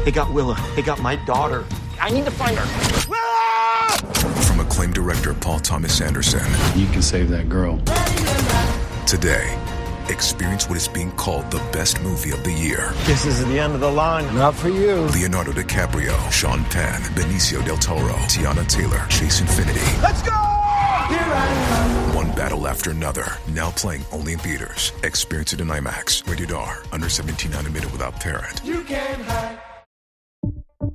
They got Willa. They got my daughter. I need to find her. Ah! From acclaimed director Paul Thomas Anderson. You can save that girl. Today, experience what is being called the best movie of the year. This is the end of the line. Not for you. Leonardo DiCaprio, Sean Penn, Benicio del Toro, Tiana Taylor, Chase Infinity. Let's go! Here I am. One battle after another. Now playing only in theaters. Experience it in IMAX. Rated R. Under 17 animated without parent. You can't hide.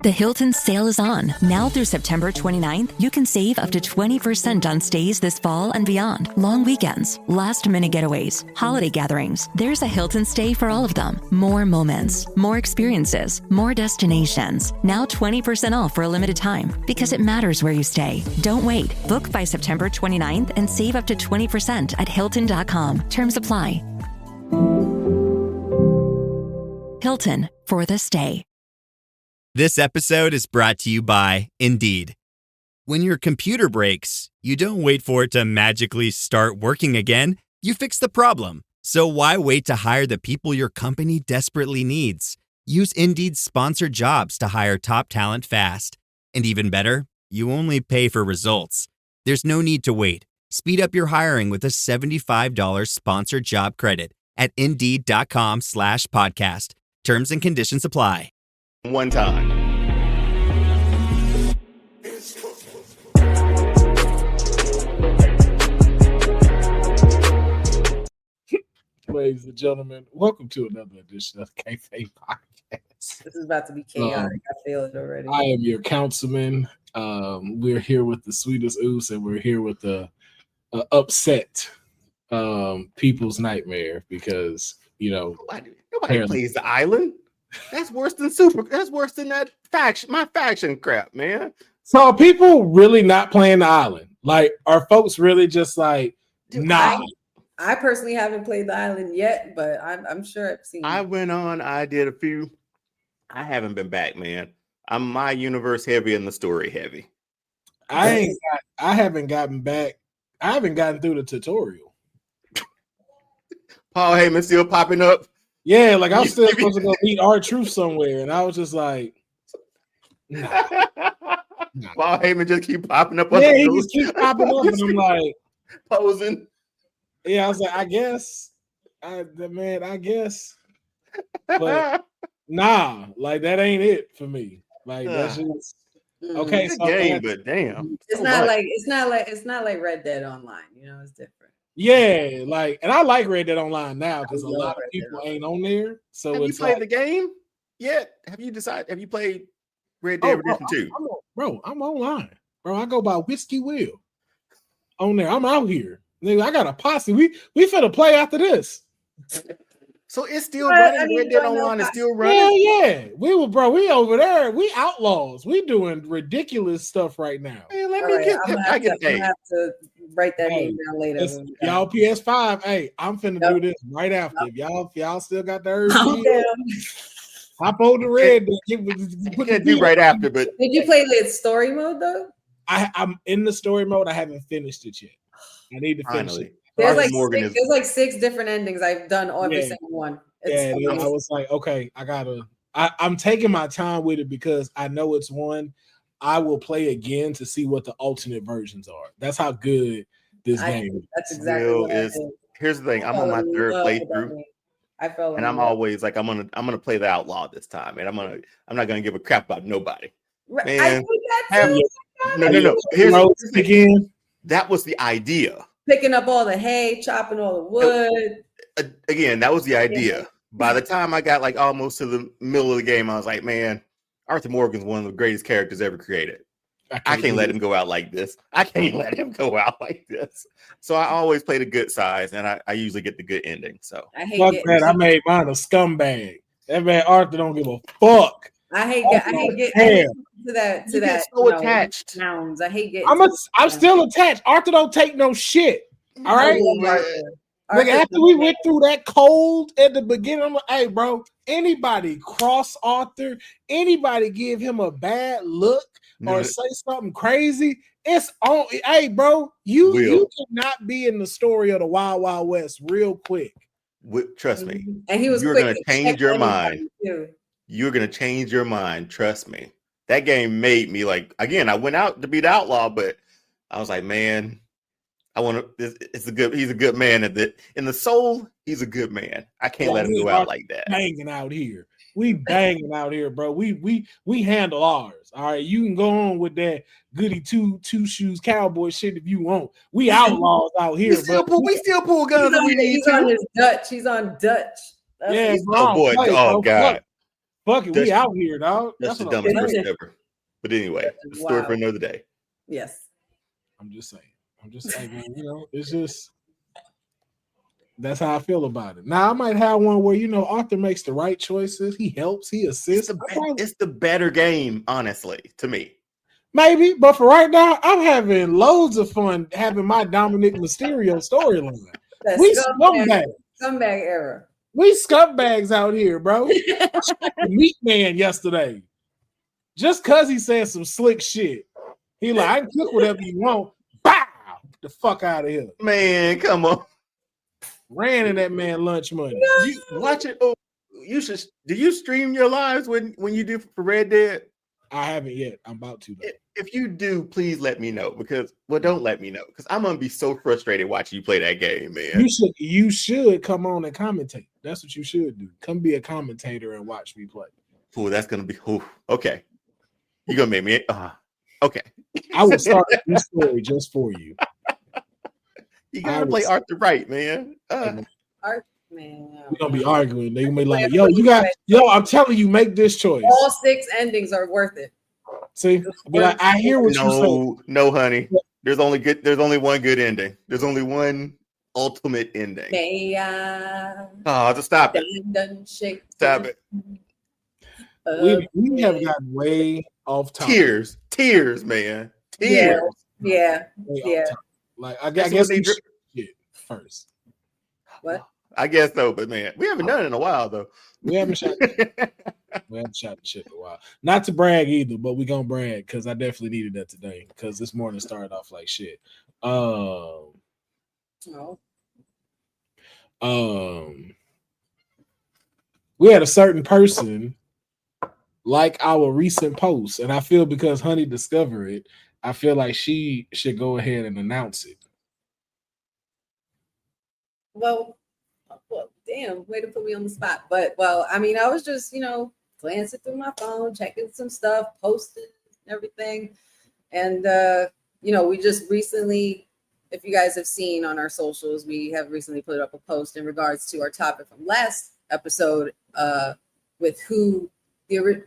The Hilton sale is on. Now through September 29th, you can save up to 20% on stays this fall and beyond. Long weekends, last-minute getaways, holiday gatherings. There's a Hilton stay for all of them. More moments, more experiences, more destinations. Now 20% off for a limited time because it matters where you stay. Don't wait. Book by September 29th and save up to 20% at Hilton.com. Terms apply. Hilton for the stay. This episode is brought to you by Indeed. When your computer breaks, you don't wait for it to magically start working again. You fix the problem. So why wait to hire the people your company desperately needs? Use Indeed's sponsored jobs to hire top talent fast. And even better, you only pay for results. There's no need to wait. Speed up your hiring with a $75 sponsored job credit at Indeed.com/podcast. Terms and conditions apply. One time. Ladies and gentlemen, welcome to another edition of Kayfabe Podcast. This is about to be chaotic. I feel it already. I am your councilman. We're here with the sweetest ooze, and we're here with the upset people's nightmare because, you know, nobody plays the island. That's worse than That's worse than that faction. My faction crap, man. So are people really not playing the island? Like, are folks really just like, nah? I personally haven't played the island yet, but I'm sure I've seen. I went on. I did a few. I haven't been back, man. I'm my universe heavy and the story heavy. I haven't gotten back. I haven't gotten through the tutorial. Paul Heyman still popping up. Yeah, like I'm still supposed to go meet R-Truth somewhere, and I was just like, nah. Paul Heyman just keep popping up. Yeah, he just keeps popping up, and I'm like posing. Yeah, I was like, I guess, but nah, like that ain't it for me. Like that's just okay. It's a game, but damn, it's not like Red Dead Online. You know, it's different. Yeah, like, and I like Red Dead Online now because a lot of people ain't on there. So have you played the game yet? Have you decided? Have you played Red Dead Redemption 2? I'm online, bro. I go by Whiskey Will on there. I'm out here. Nigga, I got a posse. We finna play after this. So it's still running. Red Dead Online is still running. Yeah. We over there. We outlaws. We doing ridiculous stuff right now. Man, I'm gonna have to write that name down later. Y'all PS5. Hey, I'm finna do this right after. If y'all still got the urge, hop on the red. Put it do right after. But did you play the story mode though? I'm in the story mode. I haven't finished it yet. I need to finish it. There's like 6 different endings. I've done every single one. I was like, okay, I'm taking my time with it because I know it's one I will play again to see what the alternate versions are. That's how good this game is. That's exactly what it is. Here's the thing. I'm on my 3rd playthrough. I felt like, and I'm always like, I'm gonna play the outlaw this time, and I'm not gonna give a crap about nobody. Man, I think that's no. Here's again. That was the idea. Picking up all the hay, chopping all the wood. Again, that was the idea. Yeah. By the time I got like almost to the middle of the game, I was like, man, Arthur Morgan's one of the greatest characters ever created. I can't let him go out like this. So I always play the good size, and I usually get the good ending. So I made mine a scumbag. That man Arthur don't give a fuck. I hate getting to that. So attached. Nouns. I hate getting. I'm still attached. Arthur don't take no shit. All right. Like after we went through that cold at the beginning, I'm like, hey, bro, anybody cross Arthur, anybody give him a bad look or say something crazy, it's on. Hey, bro, you cannot be in the story of the Wild Wild West real quick. Trust me. And he was you're going to change your mind. you're gonna change your mind. Trust me. That game made me like. Again, I went out to be the outlaw, but I was like, man, I want to. It's a good. He's a good man. In the soul, he's a good man. I can't let him go out like that. Banging out here. We banging out here, bro. We handle ours. All right. You can go on with that goody two shoes cowboy shit if you want. We outlaws out here, we still pull guns. He's on his Dutch. He's on Dutch. Yeah, bro. Oh boy. Oh god. Fuck it. We out here, dog. That's the dumbest person ever. But anyway, the story for another day. Yes. I'm just saying, man, it's just that's how I feel about it. Now I might have one where Arthur makes the right choices. He helps, he assists. It's the better game, honestly, to me. Maybe, but for right now, I'm having loads of fun having my Dominic Mysterio storyline. We scumbag era. We scumbags out here, bro. Meat Man yesterday. Just cause he said some slick shit. He like, I can cook whatever you want. Bow! Get the fuck out of here. Man, come on. Ran in that man lunch money. No. You watch it. Oh, you should. Do you stream your lives when you do for Red Dead? I haven't yet. I'm about to. If you do, please let me know don't let me know because I'm gonna be so frustrated watching you play that game, man. You should come on and commentate. That's what you should do. Come be a commentator and watch me play. Oh, that's gonna be okay. You're gonna make me okay. I will start this story just for you. You gotta play Arthur right, man. Arthur, man. We're gonna be arguing. They're gonna be like, I'm telling you, make this choice. All 6 endings are worth it. See, but I hear what you say. No, honey. There's only one good ending. There's only one ultimate ending. Just stop it. Stop it. We have gotten way off topic. Tears, man. Tears. Yeah. Like I guess we should shit first. What? I guess so, but man, we haven't done it in a while though. We haven't shot the shit in a while. Not to brag either, but we gonna brag because I definitely needed that today because this morning started off like shit. We had a certain person like our recent post, and I feel because Honey discovered it, I feel like she should go ahead and announce it. Well, damn, way to put me on the spot. But I mean, I was just, glancing through my phone, checking some stuff, posting everything. And we just recently, if you guys have seen on our socials, we have recently put up a post in regards to our topic from last episode with who the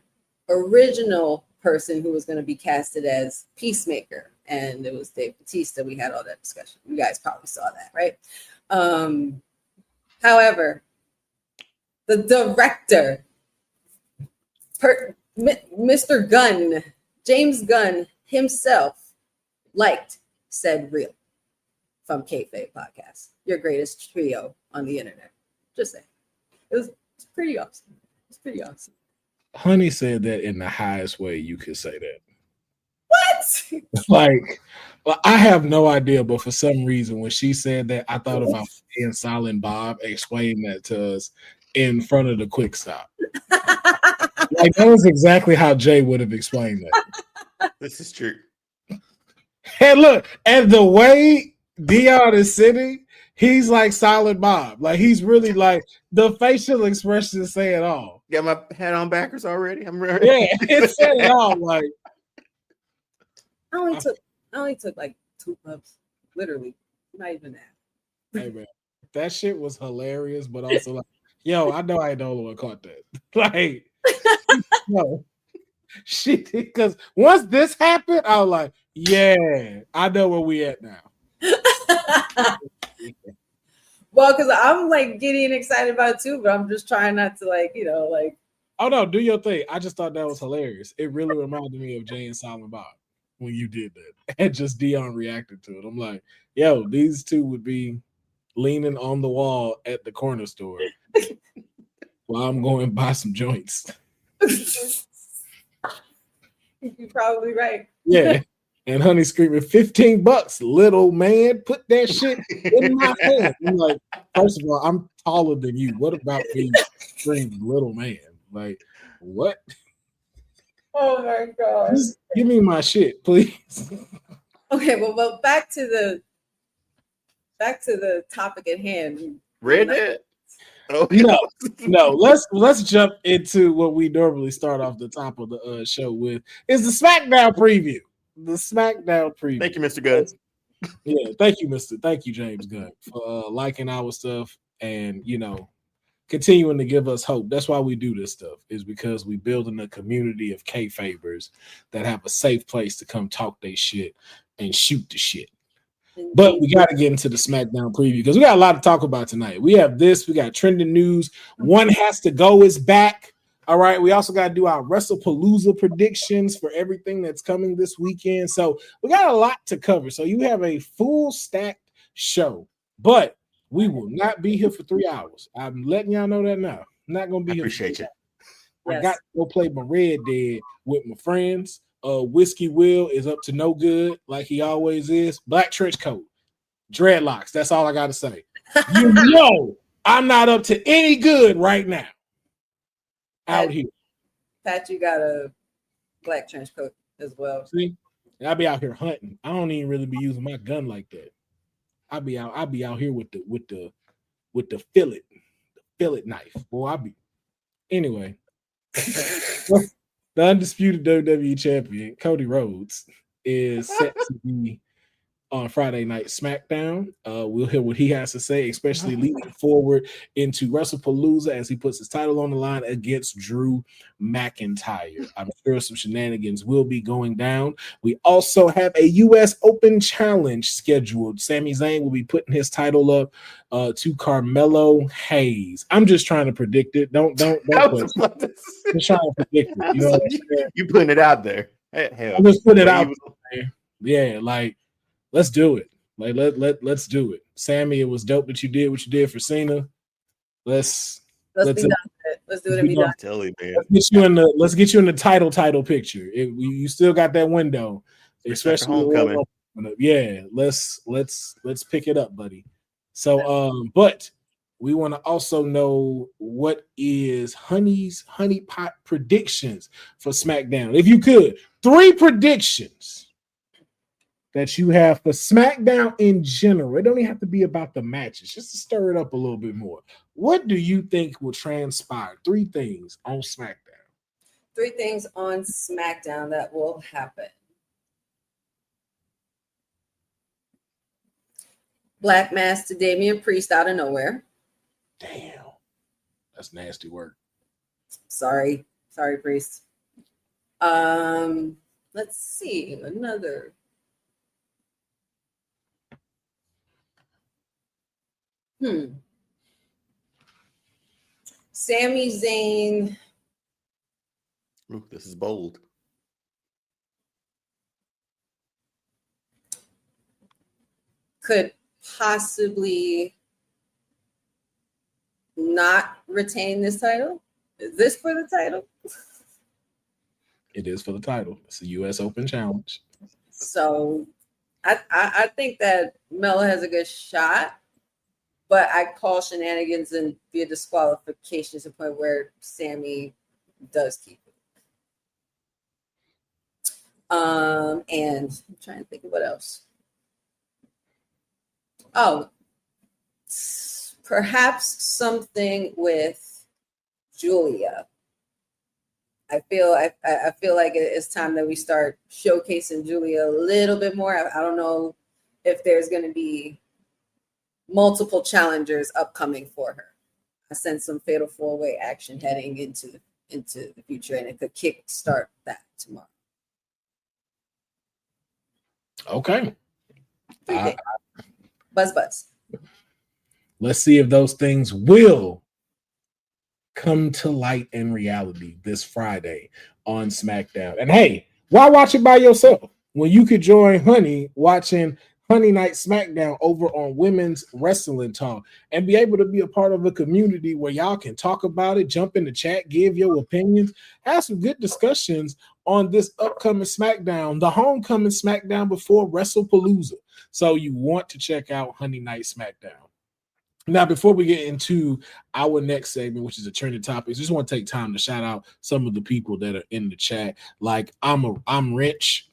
original person who was going to be casted as Peacemaker. And it was Dave Bautista. We had all that discussion. You guys probably saw that, right? However, the director, Mr. Gunn, James Gunn himself, liked said reel from Kayfabe Podcast, your greatest trio on the internet. Just saying. It's pretty awesome. It's pretty awesome. Honey said that in the highest way you could say that. What? I have no idea, but for some reason, when she said that, I thought about and Silent Bob explaining that to us in front of the quick stop. That was exactly how Jay would have explained that. This is true. And look, and the way Deonne is sitting, he's like Silent Bob. Like he's really like the facial expressions say it all. Got my hat on backwards already. I'm ready. Yeah, it said it all. Like I only took like 2 puffs, literally, not even that. Hey man, that shit was hilarious, but also like, yo, I know I ain't the only one caught that. Like, no, she because once this happened, I was like, yeah, I know where we at now. Well, because I'm like getting excited about it too, but I'm just trying not to like. Oh no, do your thing. I just thought that was hilarious. It really reminded me of Jay and Silent Bob when you did that, and just Deonne reacted to it. I'm like, yo, these two would be leaning on the wall at the corner store while I'm going to buy some joints. You're probably right. Yeah. And Honey screaming, $15, little man, put that shit in my hand. I'm like, first of all, I'm taller than you. What about me screaming little man? Like, What? Oh my god! Just give me my shit, please. Okay, well, back to the topic at hand. Redhead? Okay. No. Let's jump into what we normally start off the top of the show with is the SmackDown preview. The SmackDown preview. Thank you, Mr. Gunn. Yeah, thank you, James Gunn, for liking our stuff and continuing to give us hope. That's why we do this stuff, is because we building a community of kayfabers that have a safe place to come talk their shit and shoot the shit. But we got to get into the SmackDown preview because we got a lot to talk about tonight. We have this. We got trending news. One Has to Go is back. All right. We also got to do our Wrestlepolooza predictions for everything that's coming this weekend. So we got a lot to cover. So you have a full stacked show, but we will not be here for 3 hours. I'm letting y'all know that now. I'm not going to be here. Appreciate you. I got to go play my Red Dead with my friends. Whiskey Will is up to no good, like he always is. Black trench coat, dreadlocks. That's all I got to say. You know, I'm not up to any good right now. Out here. Pat, you got a black trench coat as well. See, I'll be out here hunting. I don't even really be using my gun like that. I'll be out here with the fillet knife. Boy, anyway. The undisputed WWE champion, Cody Rhodes, is set to be on Friday Night SmackDown. We'll hear what he has to say, especially leading forward into Wrestlepalooza as he puts his title on the line against Drew McIntyre. I'm sure some shenanigans will be going down. We also have a U.S. Open Challenge scheduled. Sami Zayn will be putting his title up to Carmelo Hayes. I'm just trying to predict it. Don't just trying to predict it. You know what I'm saying? You putting it out there. Hell, I'm just putting it out there. Yeah, like let's do it. Like let's do it. Sammy, it was dope that you did what you did for Cena. Let's be done with it. Let's do it and be done. Tell you, man. Let's get you in the title picture. You still got that window, especially homecoming. Yeah, let's pick it up, buddy. So but we want to also know what is Honey Pot predictions for SmackDown. If you could, 3 predictions that you have for SmackDown in general. It don't even have to be about the matches, just to stir it up a little bit more. What do you think will transpire? 3 things on SmackDown. 3 things on SmackDown that will happen. Black Mass to Damian Priest out of nowhere. Damn. That's nasty work. Sorry, Priest. Let's see. Another. Sami Zayn. Ooh, this is bold. Could possibly not retain this title. Is this for the title? It is for the title. It's a U.S. Open Challenge. So I think that Melo has a good shot, but I call shenanigans and via disqualification to the point where Sammy does keep it. And I'm trying to think of what else. Oh, perhaps something with Julia. I feel like it's time that we start showcasing Julia a little bit more. I don't know if there's going to be multiple challengers upcoming for her. I sense some fatal 4-way action heading into the future, and it could kick start that tomorrow. Okay. Buzz. Let's see if those things will come to light in reality this Friday on SmackDown. And hey, why watch it by yourself when you could join Honey watching Honey Night SmackDown over on Women's Wrestling Talk and be able to be a part of a community where y'all can talk about it, jump in the chat, give your opinions, have some good discussions on this upcoming SmackDown, the homecoming SmackDown before Wrestlepalooza. So you want to check out Honey Night SmackDown. Now, before we get into our next segment, which is a trending topics, I just want to take time to shout out some of the people that are in the chat. Like I'm rich.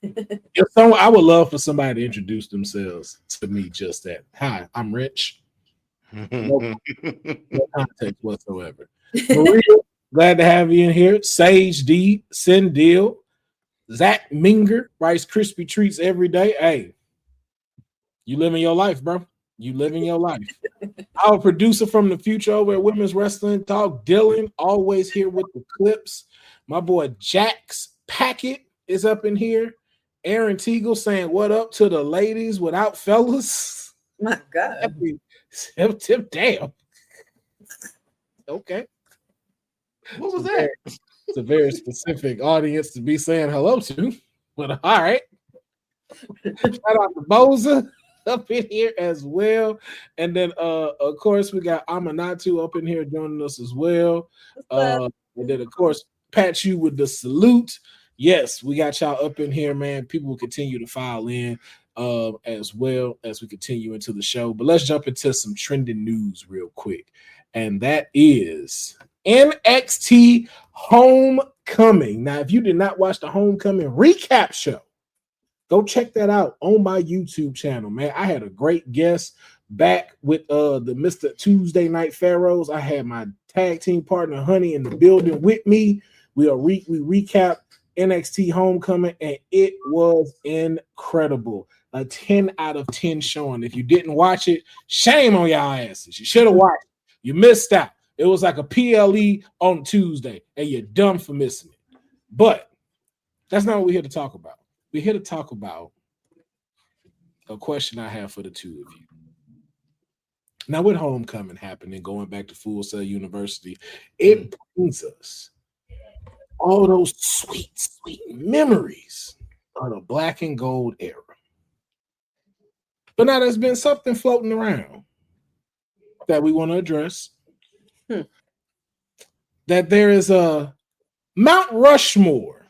I would love for somebody to introduce themselves to me. Just that. Hi, I'm rich. No context whatsoever. Maria, glad to have you in here. Sage D, Sindil, Zach Minger, Rice Krispie treats every day. Hey, you living your life, bro. You living your life. Our producer from the future over at Women's Wrestling Talk, Dylan, always here with the clips. My boy Jax Packett is up in here. Aaron Teagle saying what up to the ladies without fellas. My God. Damn. Okay. What was that? It's a very specific audience to be saying hello to. But all right. Shout out to Boza up in here as well. And then of course we got Amanatu up in here joining us as well. And then of course Pat you with the salute. Yes, we got y'all up in here, man. People will continue to file in as well as we continue into the show. But let's jump into some trending news real quick. And that is NXT Homecoming. Now, if you did not watch the Homecoming recap show, go check that out on my YouTube channel, man. I had a great guest back with the Mr. Tuesday Night Pharaohs. I had my tag team partner, Honey, in the building with me. We recap NXT Homecoming, and it was incredible. A 10 out of 10 showing. If you didn't watch it, shame on y'all asses. You should have watched it. You missed out. It was like a PLE on Tuesday, and you're dumb for missing it. But that's not what we're here to talk about. We're here to talk about a question I have for the two of you. Now, with Homecoming happening, going back to Full Sail University, it brings us all those sweet, sweet memories of the black and gold era. But now there's been something floating around that we want to address. That there is a Mount Rushmore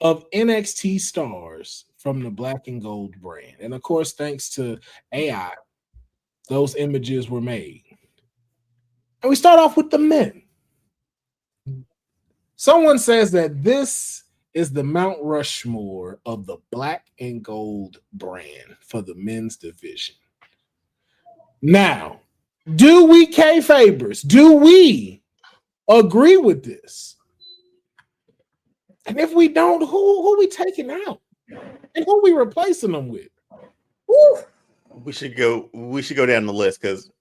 of NXT stars from the black and gold brand. And of course, thanks to AI, those images were made. And we start off with the men. Someone says that this is the Mount Rushmore of the black and gold brand for the men's division. Now, do we kayfabers? Do we agree with this? And if we don't, who we taking out? And who we replacing them with? Woo. We should go down the list because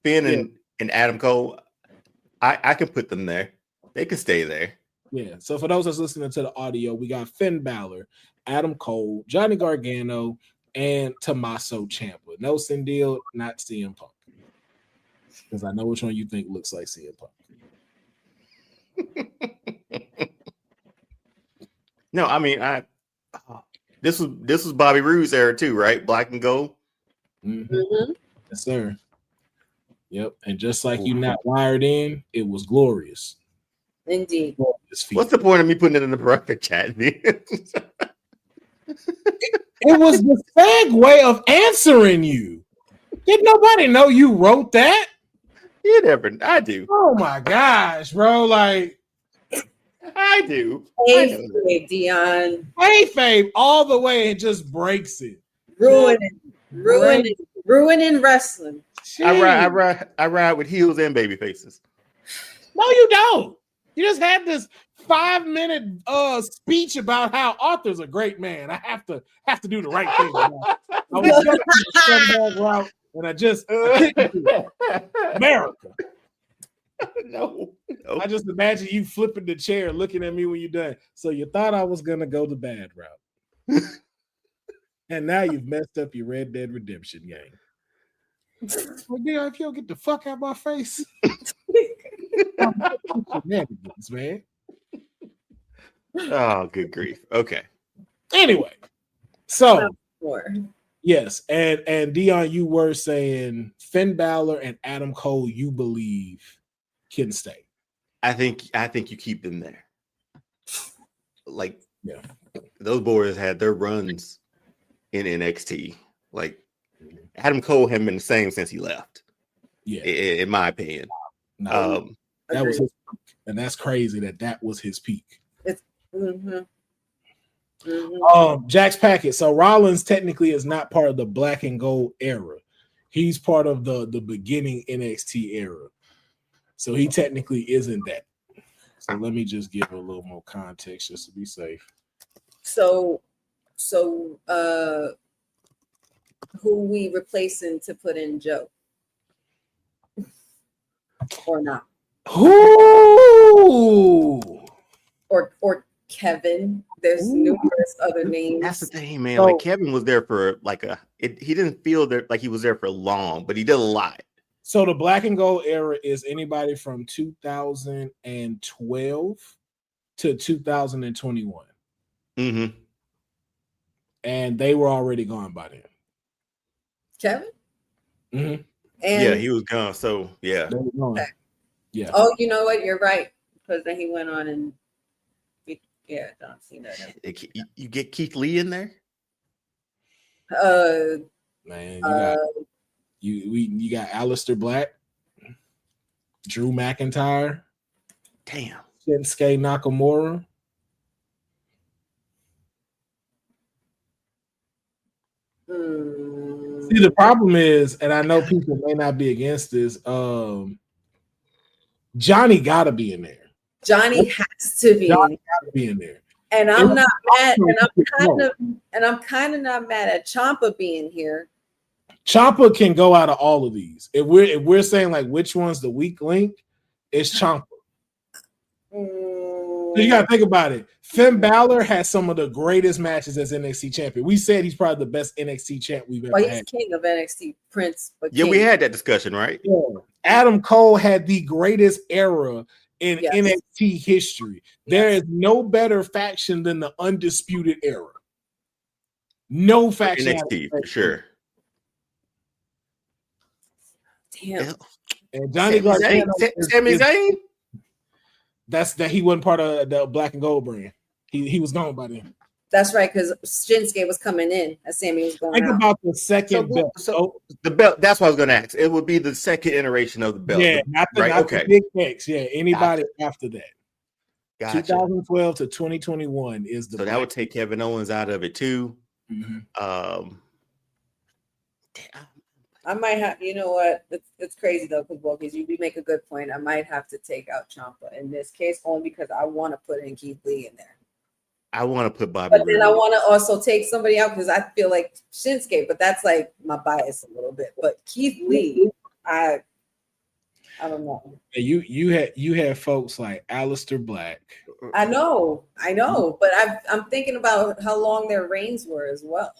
Finn and Adam Cole, I can put them there. They can stay there. Yeah. So for those that's listening to the audio, we got Finn Balor, Adam Cole, Johnny Gargano, and Tommaso Ciampa. No Sindel, not CM Punk. Because I know which one you think looks like CM Punk. No, I mean, this was Bobby Roode's era too, right? Black and gold. Mm-hmm. Yes, sir. Yep. And just like you not wired in, it was glorious. Indeed. What's the point of me putting it in the breakfast chat? It was the segue of answering you. Did nobody know you wrote that? You never. I do. Oh my gosh, bro! Like I do. Hey, Deonne. Hey, Fabe, all the way and just breaks it. Ruining wrestling. Jeez. I ride with heels and baby faces. No, you don't. You just had this 5-minute speech about how Arthur's a great man. I have to do the right thing. I was going the scumbag route, and I couldn't do it. America. No. I just imagine you flipping the chair, looking at me when you're done. So you thought I was gonna go the bad route, and now you've messed up your Red Dead Redemption game. Well, Deon, if you don't get the fuck out of my face, man. Oh, good grief. Okay. Anyway, so yes, and Deon, you were saying Finn Balor and Adam Cole, you believe can stay. I think you keep them there. Like, those boys had their runs in NXT. Like, Adam Cole hadn't been the same since he left. Yeah, in my opinion. No, that was his peak. And that's crazy that was his peak. It's Jax Packet. So Rollins technically is not part of the black and gold era. He's part of the beginning NXT era. So he technically isn't that. So let me just give a little more context just to be safe. So who we replacing to put in Joe? Or not? Who? Or Kevin. There's numerous other names. That's the thing, man. Like Kevin was there for he didn't feel like he was there for long, but he did a lot. So the black and gold era is anybody from 2012 to 2021. Mm-hmm. And they were already gone by then. Kevin? Mm-hmm. Yeah, he was gone. So yeah. Okay. Yeah. Oh, you know what? You're right. Because then he went on and don't see that. You get Keith Lee in there? Man, you got Aleister Black, Drew McIntyre, damn, Shinsuke Nakamura. See, the problem is, and I know people may not be against this, Johnny gotta be in there. Johnny has to be. Johnny gotta be in there. And I'm not mad, and I'm kind of not mad at Ciampa being here. Ciampa can go out of all of these. If we're saying like which one's the weak link, it's Ciampa. So you gotta think about it. Finn Balor has some of the greatest matches as NXT champion. We said he's probably the best NXT champ we've ever had. He's king of NXT, Prince. But yeah, we had that discussion, right? Yeah. Adam Cole had the greatest era in NXT history. There is no better faction than the Undisputed Era. No faction NXT for sure. Damn. And Johnny Gargano, Sami Zayn. That's that he wasn't part of the black and gold brand. He was gone by then. That's right, because Shinsuke was coming in as Sammy was going. Think about the second belt. So the belt. That's what I was going to ask. It would be the second iteration of the belt. Yeah, not the Big X. Yeah, anybody after that. Gotcha. 2012 to 2021 is the. So that would take Kevin Owens out of it too. Mm-hmm. I might have. You know what? It's crazy though, because you do make a good point. I might have to take out Ciampa in this case only because I want to put in Keith Lee in there. I want to put Bobby. But then I want to also take somebody out because I feel like Shinsuke, but that's like my bias a little bit. But Keith Lee, I don't know. You had folks like Aleister Black. I know, but I'm thinking about how long their reigns were as well.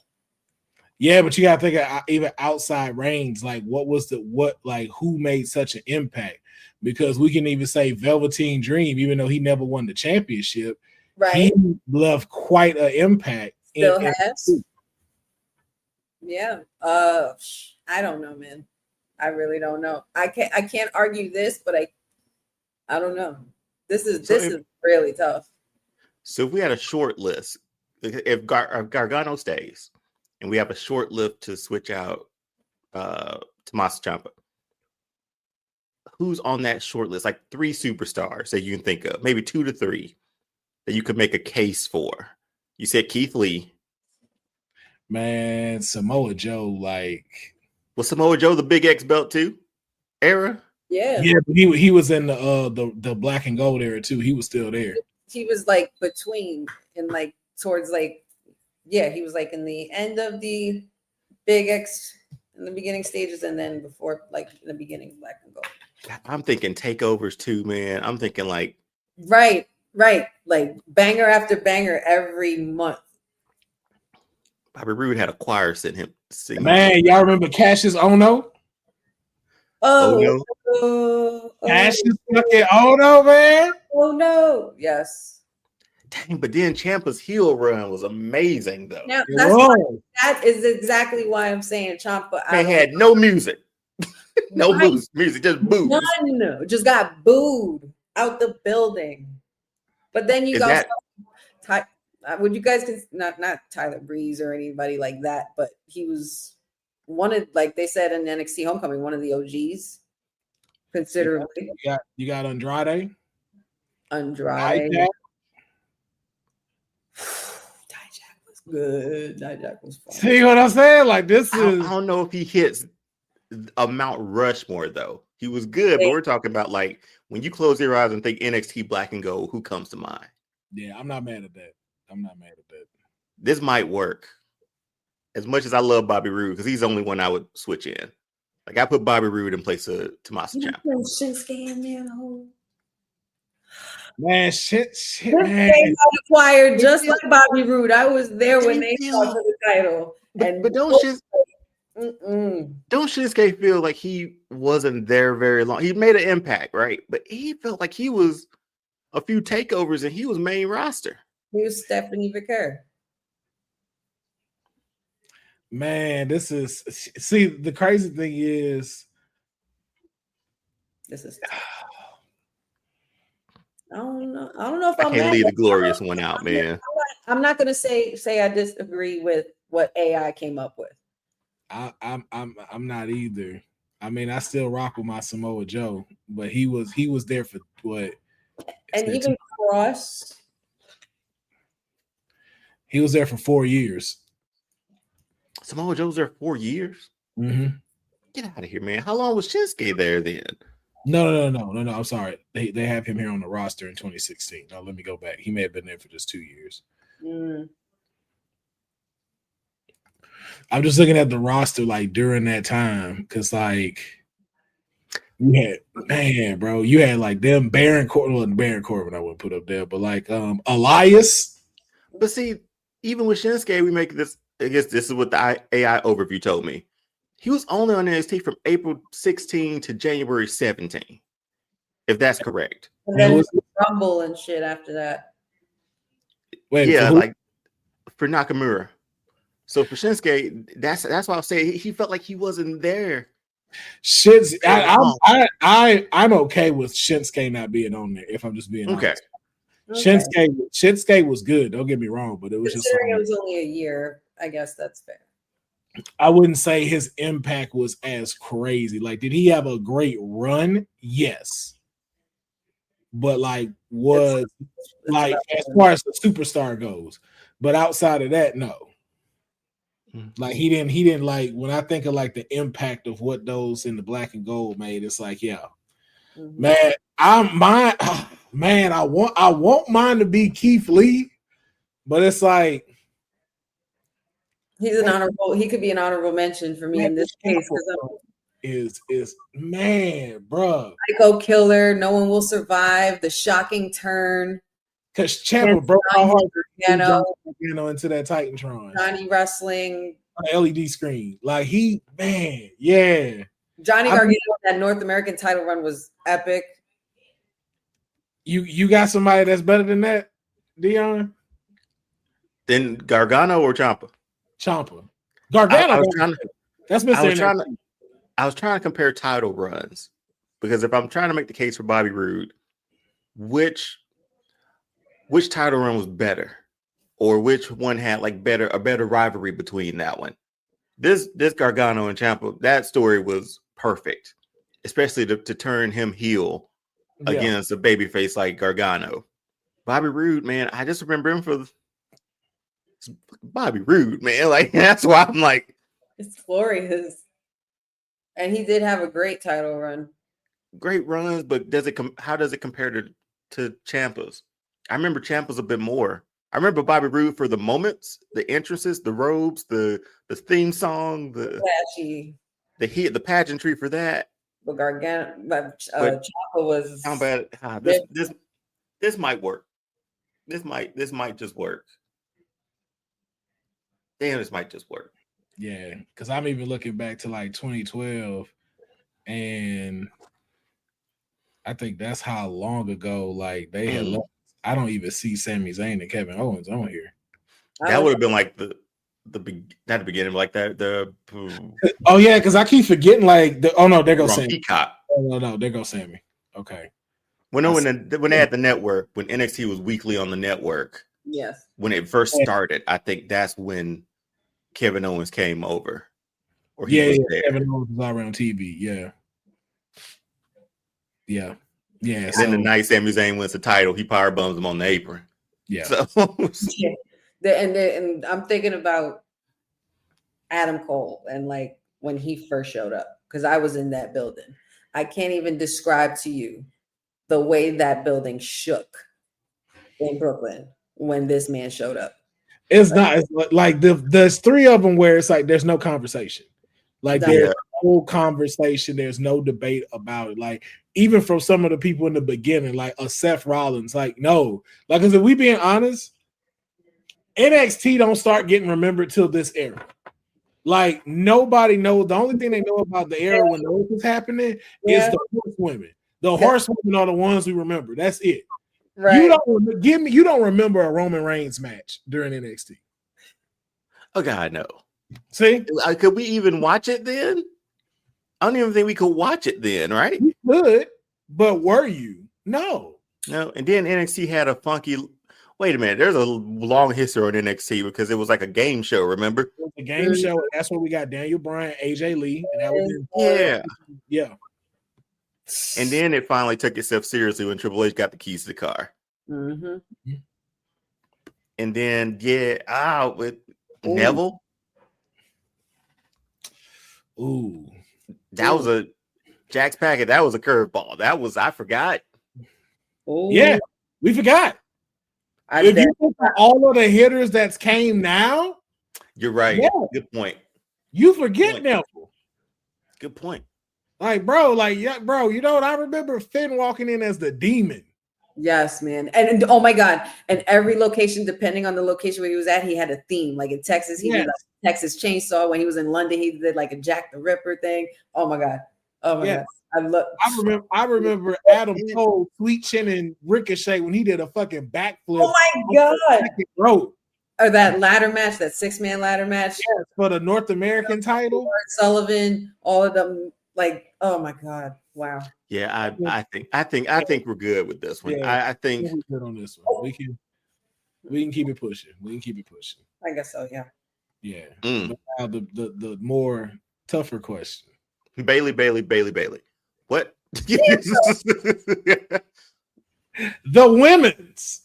Yeah, but you gotta think of even outside reigns. Like, who made such an impact? Because we can even say Velveteen Dream, even though he never won the championship. Right. He left quite an impact. Still has. Yeah. I don't know, man. I really don't know. I can't argue this, but I don't know. This is really tough. So if we had a short list, if Gargano stays, and we have a short list to switch out Tommaso Ciampa, who's on that short list? Like 3 superstars that you can think of, maybe 2 to 3. That you could make a case for. You said Keith Lee. Man, Samoa Joe, was Samoa Joe the Big X belt too? Era? Yeah. Yeah, but he was in the black and gold era too. He was still there. He was like between and like towards he was like in the end of the Big X in the beginning stages and then before in the beginning black and gold. I'm thinking takeovers too, man. I'm thinking Right, like banger after banger every month. Bobby Roode had a choir sing. Man, y'all remember Cassius Ono? Oh no. Cassius fucking Ono, man. Oh no, yes. Dang, but then Ciampa's heel run was amazing though. Now, that is exactly why I'm saying Ciampa. They had no music. No music, just booze. None. Just got booed out the building. But then you got would you guys not Tyler Breeze or anybody like that, but he was one of, like they said in NXT Homecoming, one of the OGs, considerably. You got Andrade. Andrade. Dijak was good. Dijak was fun. See what I'm saying? Like this is. I don't know if he hits a Mount Rushmore though. He was good, but we're talking about like when you close your eyes and think NXT Black and Gold, who comes to mind? Yeah, I'm not mad at that. This might work. As much as I love Bobby Roode, because he's the only one I would switch in. Like I put Bobby Roode in place of Tommaso Ciampa. Shinsuke in there, man, shit, man. They got acquired just like Bobby Roode. I was there when they fought for the title. But don't Shinsuke feel like he wasn't there very long? He made an impact, right? But he felt like he was a few takeovers and he was main roster. He was Stephanie Vicker. Man, this is the crazy thing is this is I don't know if I can't leave the glorious one out, man. I'm not gonna say I disagree with what AI came up with. I'm not either. I mean, I still rock with my Samoa Joe, but he was there for what? And even Cross. He was there for 4 years. Samoa Joe's there 4 years? Mm-hmm. Get out of here, man. How long was Shinsuke there then? No. I'm sorry. They have him here on the roster in 2016. Now let me go back. He may have been there for just 2 years. I'm just looking at the roster like during that time because like you had like them Baron Corbin I wouldn't put up there, but like Elias. But see, even with Shinsuke, we make this. I guess this is what the AI overview told me. He was only on NXT from April 16 to January 17, if that's correct. And then Rumble and shit after that. Like for Nakamura. So for Shinsuke, that's why I say he felt like he wasn't there. I'm okay with Shinsuke not being on there. If I'm just being honest. Shinsuke was good. Don't get me wrong, but it was just it was only a year. I guess that's fair. I wouldn't say his impact was as crazy. Like, did he have a great run? Yes. But like as far as the superstar goes. But outside of that, no. Like he didn't like when I think of like the impact of what those in the black and gold made, it's like, man, I want mine to be Keith Lee, but it's like he's an honorable. He could be an honorable mention for me in this case because is man, bro. Psycho Killer. No One Will Survive. The Shocking Turn. Because Ciampa broke my heart into that Titantron. Johnny Wrestling on the LED screen. Like Johnny Gargano. That North American title run was epic. You got somebody that's better than that, Deonne? Then Gargano or Ciampa? Ciampa. Gargano. That's Mr. I was trying to compare title runs because if I'm trying to make the case for Bobby Roode, which title run was better, or which one had like a better rivalry between that one? This Gargano and Ciampa, that story was perfect, especially to turn him heel against a babyface like Gargano. Bobby Roode, man, I just remember him for Bobby Roode, man. Like that's why I'm like, it's glorious. And he did have a great title run. Great runs, but how does it compare to Ciampa's? I remember Ciampa's a bit more. I remember Bobby Roode for the moments, the entrances, the robes, the theme song, the pageantry for that. But Gargano, Ciampa was. How bad? This might work. This might just work. Damn, this might just work. Yeah, because I'm even looking back to like 2012, and I think that's how long ago like they had left. I don't even see Sami Zayn and Kevin Owens on here. That would have been like not the beginning, like that. Oh yeah, because I keep forgetting like there goes Sami. Peacock. Oh no, there goes Sami. Okay. When they had the network, when NXT was weekly on the network, yes. When it first started, I think that's when Kevin Owens came over. Or he was there. Kevin Owens was all around TV. Yeah. And then the night Sami Zayn wins the title, he power bumps him on the apron. Yeah. So and I'm thinking about Adam Cole and like when he first showed up, because I was in that building. I can't even describe to you the way that building shook in Brooklyn when this man showed up. It's like there's three of them where it's like there's no conversation. Like there's no conversation, there's no debate about it. Like even from some of the people in the beginning, like a Seth Rollins, like no, like because if we being honest, NXT don't start getting remembered till this era. Like nobody knows. The only thing they know about the era when this was happening is the horsewomen. The horsewomen are the ones we remember. That's it. Right. You don't remember a Roman Reigns match during NXT. Oh God, no. See, could we even watch it then? I don't even think we could watch it then, right? We could, but were you? No. And then NXT had a funky. Wait a minute. There's a long history on NXT because it was like a game show. Remember? It was a game show. And that's where we got Daniel Bryan, AJ Lee, and that was yeah. And then it finally took itself seriously when Triple H got the keys to the car. Mm-hmm. And then with Neville. Ooh, that was a Jack's Packet. That was a curveball. I forgot. Ooh. Yeah, we forgot. If you look at all of the hitters that came now, you're right. Yeah. Good point. You forget Neville. Good point. Like, bro, you know what? I remember Finn walking in as the Demon. Yes, man. And oh my God. And every location, depending on the location where he was at, he had a theme. Like in Texas, he did like Texas Chainsaw. When he was in London, he did like a Jack the Ripper thing. Oh my God. God. I remember Adam Cole sweet chinning Ricochet when he did a fucking backflip. Oh my God. Road. Or that ladder match, that 6-man ladder match. Yes, for the North American title. Sullivan, all of them, like, oh my God. Wow. Yeah, I think we're good with this one. Yeah, I think we're good on this one. We can keep it pushing. I guess so, yeah. Yeah. But now the more tougher question. Bailey. What? The women's.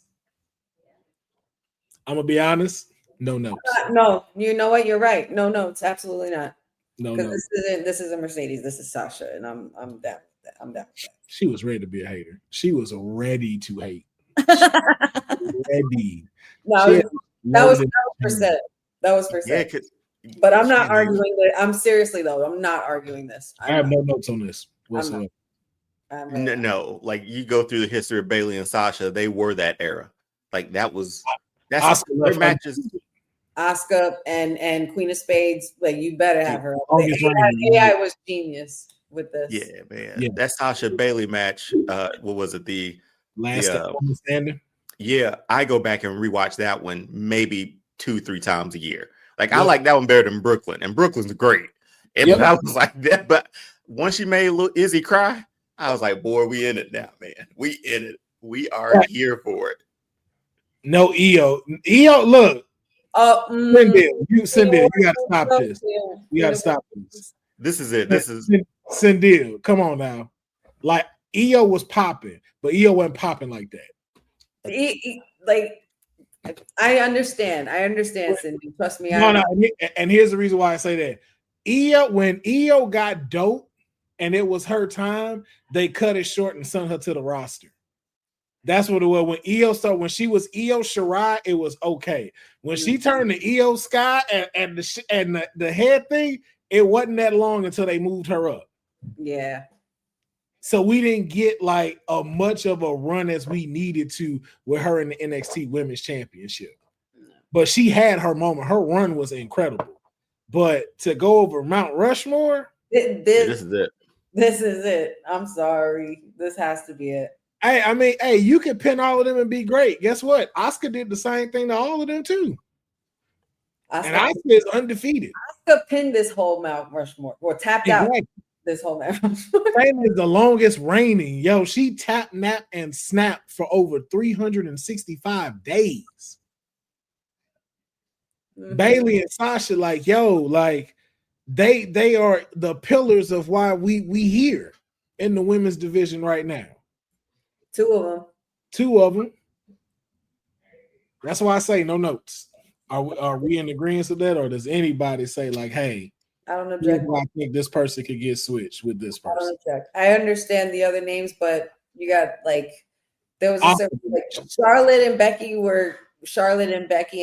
I'm gonna be honest. No notes. No, you know what? You're right. No notes. Absolutely not. No notes. This isn't Mercedes. This is Sasha, and I'm down with that. I'm down with that. She was ready to be a hater. She was ready to hate. Ready. No, that was percent. That was percent. Yeah, but I'm not arguing that. I'm seriously though. I'm not arguing this. I have no notes on this whatsoever. No, like you go through the history of Bailey and Sasha, they were that era. Like that's their matches. Asuka and Queen of Spades. Like you better have her. AI was genius with this. Yeah, man. Yeah. That Sasha Bailey match. What was it? The last standing. Yeah, I go back and rewatch that one maybe 2-3 times a year. Like I like that one better than Brooklyn, and Brooklyn's great. And I was like that, but once she made little Izzy cry, I was like, boy, we in it now, man. We in it. We are here for it. No, Io, look. Sindel, you gotta stop this. You gotta stop this. This is it. This is Sindel. Come on now. Like Io was popping, but Io wasn't popping like that. I understand, Cindy. Trust me. No. And here's the reason why I say that. When Io got dope and it was her time, they cut it short and sent her to the roster. That's what it was. When she was Io Shirai, it was okay. When she turned to Io Sky and the head thing, it wasn't that long until they moved her up. Yeah. So we didn't get like a much of a run as we needed to with her in the NXT Women's Championship. But she had her moment. Her run was incredible. But to go over Mount Rushmore, this is it. This is it. I'm sorry. This has to be it. Hey, you can pin all of them and be great. Guess what? Asuka did the same thing to all of them too. And Asuka is undefeated. Asuka pinned this whole Mount Rushmore or tapped out this whole Mount Rushmore. Same is the longest reigning. Yo, she tapped, napped, and snapped for over 365 days. Mm-hmm. Bailey and Sasha, they are the pillars of why we here in the women's division right now. Two of them. That's why I say no notes. Are we in agreement with that, or does anybody say like, hey, I don't object. I think this person could get switched with this person? I don't object. I understand the other names, but you got like there was a certain, like, Charlotte and Becky,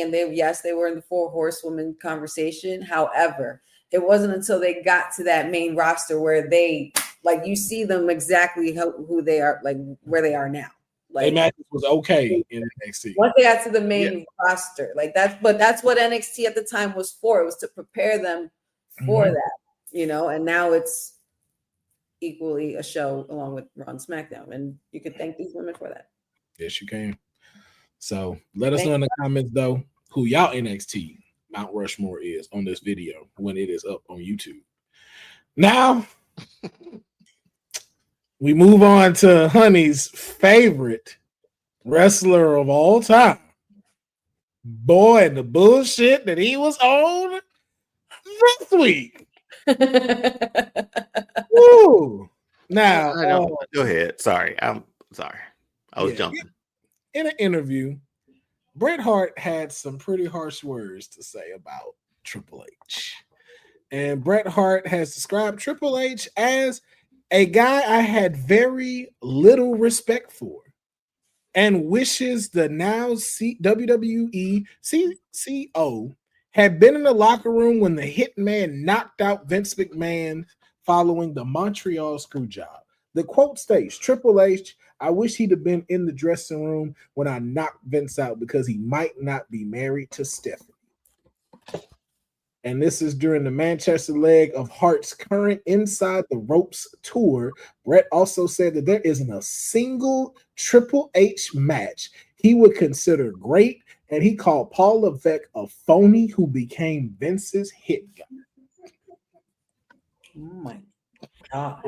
and they were in the 4 horsewomen conversation. However, it wasn't until they got to that main roster where they like you see them exactly who they are, like where they are now. Like their matches was okay in NXT. Once they got to the main roster, like that's what NXT at the time was for. It was to prepare them for that, you know. And now it's equally a show along with Raw and SmackDown, and you could thank these women for that. Yes, you can. So let us know in the comments though who y'all NXT Mount Rushmore is on this video when it is up on YouTube. Now we move on to Honey's favorite wrestler of all time. Boy, and the bullshit that he was on this week. Woo. Now, go ahead. Sorry. I'm sorry. I was jumping. In an interview, Bret Hart had some pretty harsh words to say about Triple H. And Bret Hart has described Triple H as a guy I had very little respect for and wishes the now WWE CCO had been in the locker room when the Hitman knocked out Vince McMahon following the Montreal Screwjob. The quote states, Triple H, I wish he'd have been in the dressing room when I knocked Vince out because he might not be married to Stephanie. And this is during the Manchester leg of Hart's current Inside the Ropes tour. Bret also said that there isn't a single Triple H match he would consider great, and he called Paul Levesque a phony who became Vince's hit guy. Oh my God.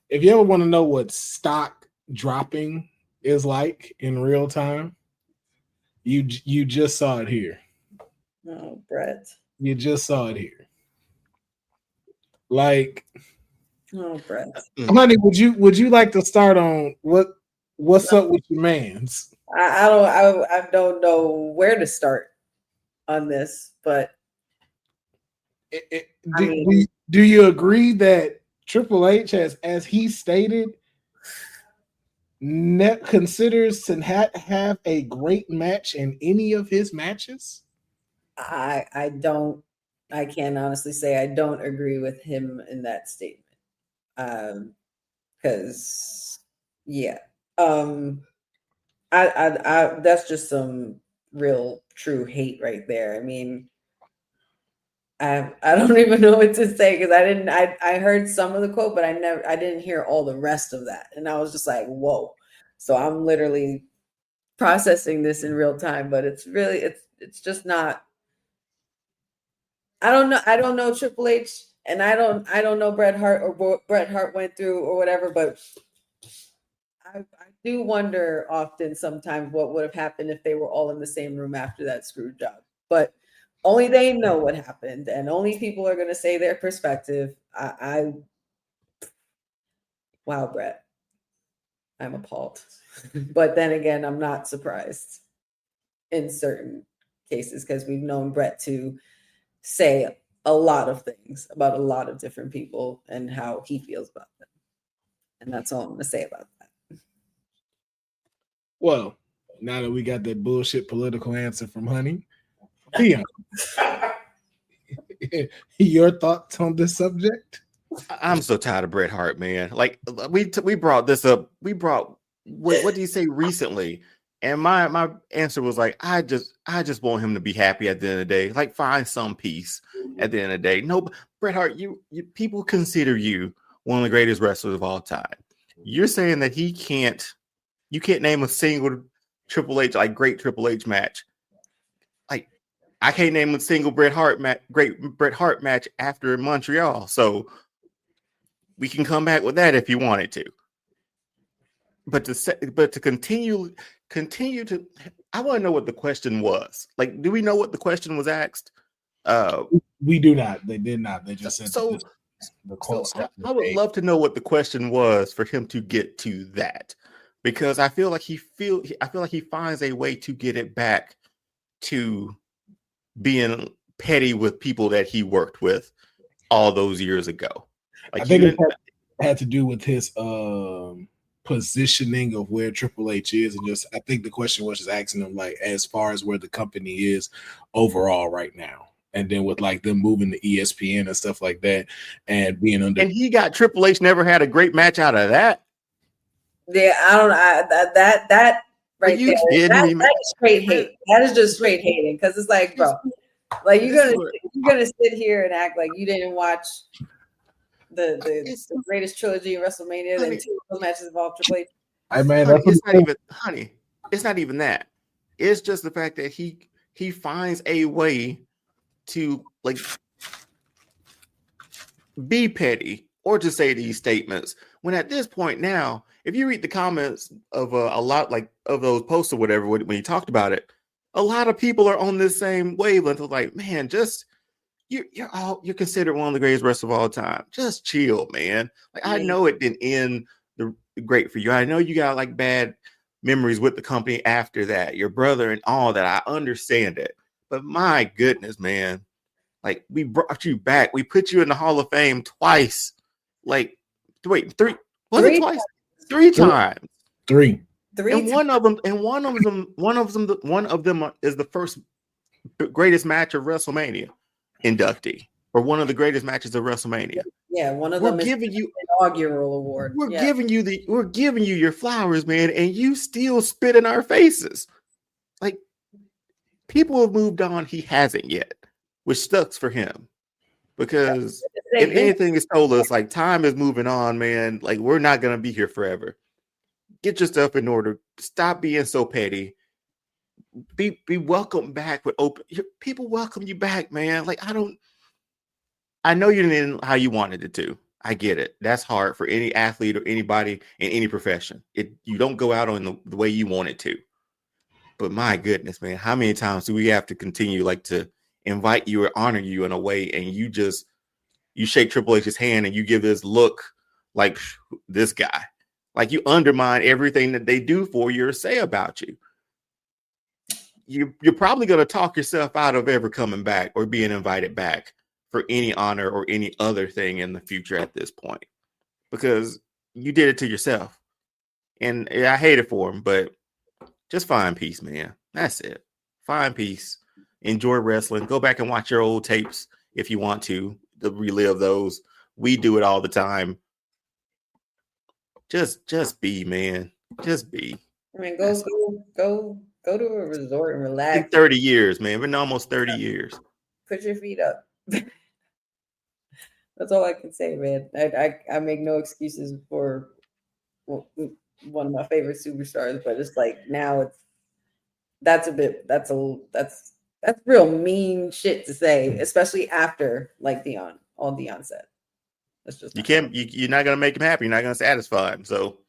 If you ever want to know what stock dropping is like in real time, you just saw it here. Oh, Bret. You just saw it here. Like, oh, Bret. Honey, would you like to start on what's up with your mans? I don't know where to start on this, but do you agree that Triple H has, as he stated, considers to have a great match in any of his matches? I can't honestly say I don't agree with him in that statement. Because I that's just some real true hate right there. I mean, I don't even know what to say because I heard some of the quote, but I didn't hear all the rest of that. And I was just like, whoa. So I'm literally processing this in real time, but it's just not. I don't know Triple H, and I don't know Bret Hart or what Bret Hart went through or whatever, but I do wonder often sometimes what would have happened if they were all in the same room after that screw job. But only they know what happened, and only people are going to say their perspective. Wow, Bret. I'm appalled. But then again, I'm not surprised in certain cases because we've known Bret to say a lot of things about a lot of different people and how he feels about them. And that's all I'm going to say about that. Well, now that we got that bullshit political answer from Honey, Deonne, your thoughts on this subject? I'm so tired of Bret Hart, man. Like we brought this up. We brought what do you say recently? And my answer was like, I just want him to be happy at the end of the day. Like find some peace at the end of the day. No, Bret Hart, you people consider you one of the greatest wrestlers of all time. You're saying that you can't name a single Triple H, like great Triple H match. Like I can't name a single great Bret Hart match after Montreal. So we can come back with that if you wanted to. But to continue to I want to know what the question was. Like, do we know what the question was asked? We do not. They did not. They just said so. The quote. So I would love to know what the question was for him to get to that, because I feel like he finds a way to get it back to being petty with people that he worked with all those years ago. Like, I think it had to do with his positioning of where Triple H is, and just I think the question was just asking him like as far as where the company is overall right now. And then with like them moving to ESPN and stuff like that, and being under, and he got Triple H never had a great match out of that. Yeah, I don't know that right there. That is straight hate. That is just straight hating, because it's like, bro, like you're gonna sit here and act like you didn't watch the greatest trilogy in WrestleMania, and 2 of those matches involved Triple H. I mean, it's not even that. It's just the fact that he finds a way to like be petty or to say these statements, when at this point now, if you read the comments of a lot like of those posts or whatever, when he talked about it, a lot of people are on this same wavelength of like, man, just you're considered one of the greatest wrestlers of all time. Just chill, man. Like, I know it didn't end great for you. I know you got like bad memories with the company after that, your brother and all that. I understand it. But my goodness, man, like, we brought you back. We put you in the Hall of Fame twice. Like, wait, three? Was it twice? 3 times. Three. And one of them is the first greatest match of WrestleMania inductee, or one of the greatest matches of WrestleMania. Yeah, one of them is the inaugural award. We're giving you your flowers, man, and you still spit in our faces. Like, people have moved on. He hasn't yet, which sucks for him, because if anything is told us, like, time is moving on, man. Like, we're not going to be here forever. Get your stuff in order. Stop being so petty. Be welcomed back with open. People welcome you back, man. Like, I know you didn't end how you wanted it to. I get it. That's hard for any athlete or anybody in any profession. You don't go out on the way you want it to. But my goodness, man, how many times do we have to continue like to invite you or honor you in a way, and you shake Triple H's hand and you give this look like this guy, like you undermine everything that they do for you or say about you. You're probably going to talk yourself out of ever coming back or being invited back for any honor or any other thing in the future at this point, because you did it to yourself. And I hate it for him, but just find peace, man. That's it. Find peace. Enjoy wrestling. Go back and watch your old tapes if you want to relive those. We do it all the time. Just be, man. Just be. I mean, go to a resort and relax. In 30 years, man. Been almost 30 years. Put your feet up. That's all I can say, man. I make no excuses for one of my favorite superstars, but it's like now that's real mean shit to say, especially after like all Deonne said. That's just you're not gonna make him happy. You're not gonna satisfy him. So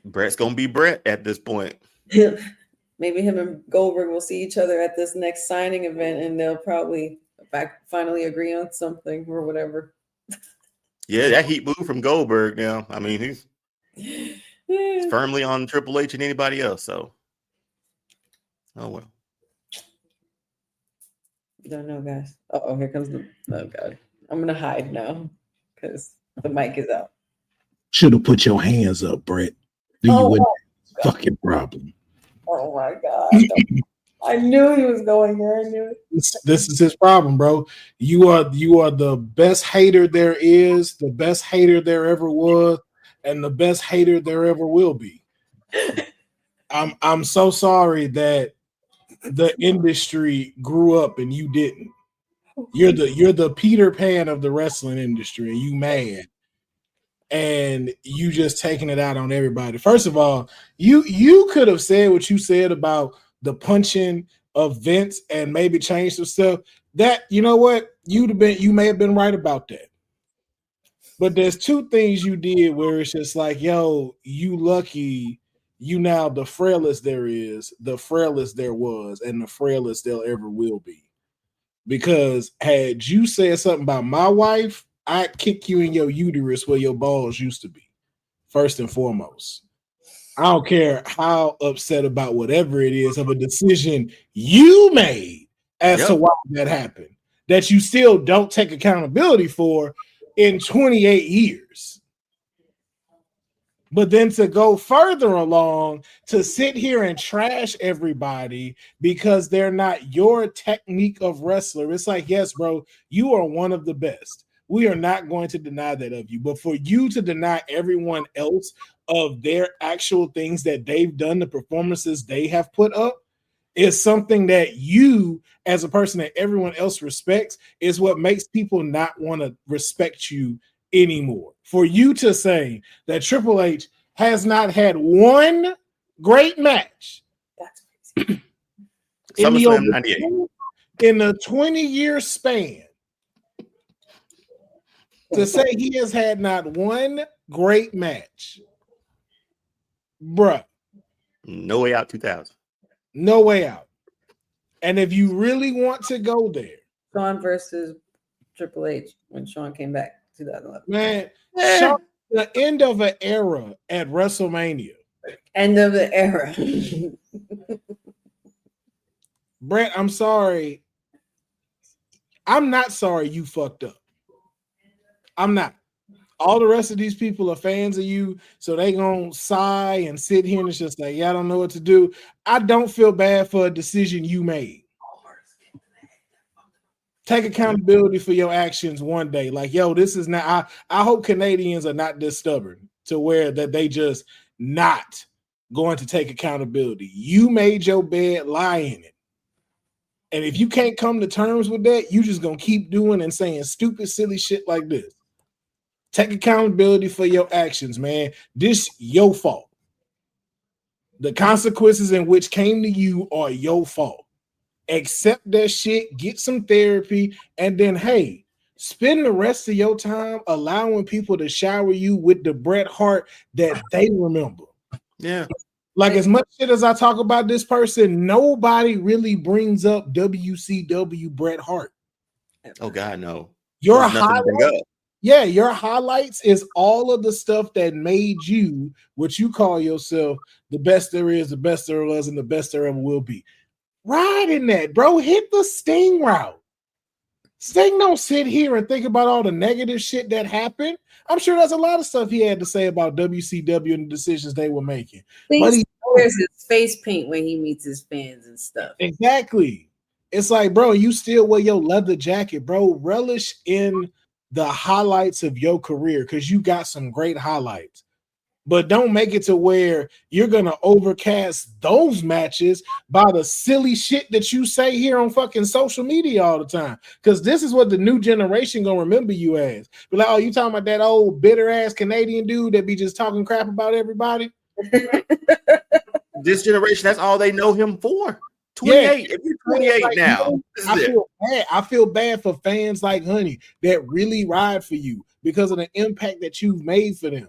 Bret's gonna be Bret at this point. Maybe him and Goldberg will see each other at this next signing event, and they'll probably finally agree on something or whatever. Yeah, that heat move from Goldberg now. I mean, he's firmly on Triple H and anybody else. So, oh well. Don't know, guys. Oh, here comes oh god. I'm gonna hide now because the mic is out. Should have put your hands up, Bret. You wouldn't have a fucking problem. Oh my god. I knew he was going there. I knew it. This is his problem, bro. You are the best hater there is, the best hater there ever was, and the best hater there ever will be. I'm so sorry that the industry grew up and you didn't. You're the Peter Pan of the wrestling industry, and you mad. And you just taking it out on everybody. First of all, you could have said what you said about the punching of Vince and maybe change some stuff. That, you know what, you may have been right about that. But there's two things you did where it's just like, yo, you lucky you now the frailest there is, the frailest there was, and the frailest there ever will be. Because had you said something about my wife, I'd kick you in your uterus where your balls used to be, first and foremost. I don't care how upset about whatever it is of a decision you made as to why that happened, that you still don't take accountability for in 28 years. But then to go further along, to sit here and trash everybody because they're not your technique of wrestler. It's like, yes, bro, you are one of the best. We are not going to deny that of you. But for you to deny everyone else of their actual things that they've done, the performances they have put up, is something that you, as a person that everyone else respects, is what makes people not want to respect you anymore. For you to say that Triple H has not had one great match in the 20-year span, to say he has had not one great match, bruh. No Way Out 2000. No Way Out. And if you really want to go there, Shawn versus Triple H when Shawn came back 2011. Man, the end of an era at WrestleMania. End of the era. Bret, I'm sorry. I'm not sorry you fucked up. I'm not. All the rest of these people are fans of you, so they gonna sigh and sit here and it's just like, yeah, I don't know what to do. I don't feel bad for a decision you made. Take accountability for your actions one day. Like, yo, this is not. I hope Canadians are not this stubborn to where that they just not going to take accountability. You made your bed, lie in it. And if you can't come to terms with that, you just gonna keep doing and saying stupid, silly shit like this. Take accountability for your actions, man. This your fault. The consequences in which came to you are your fault. Accept that shit, get some therapy, and then, hey, spend the rest of your time allowing people to shower you with the Bret Hart that they remember. Yeah. Like, as much shit as I talk about this person, nobody really brings up WCW Bret Hart. Oh, God, no. Your highlights is all of the stuff that made you what you call yourself the best there is, the best there was, and the best there ever will be. Ride in that, bro. Hit the Sting route. Sting don't sit here and think about all the negative shit that happened. I'm sure there's a lot of stuff he had to say about WCW and the decisions they were making. But he wears his face paint when he meets his fans and stuff. Exactly. It's like, bro, you still wear your leather jacket, bro. Relish in the highlights of your career because you got some great highlights. But don't make it to where you're going to overcast those matches by the silly shit that you say here on fucking social media all the time. Because this is what the new generation going to remember you as. Be like, oh, you talking about that old bitter-ass Canadian dude that be just talking crap about everybody? This generation, that's all they know him for. 28. If you're 28 like, now, I feel bad for fans like Honey that really ride for you because of the impact that you've made for them.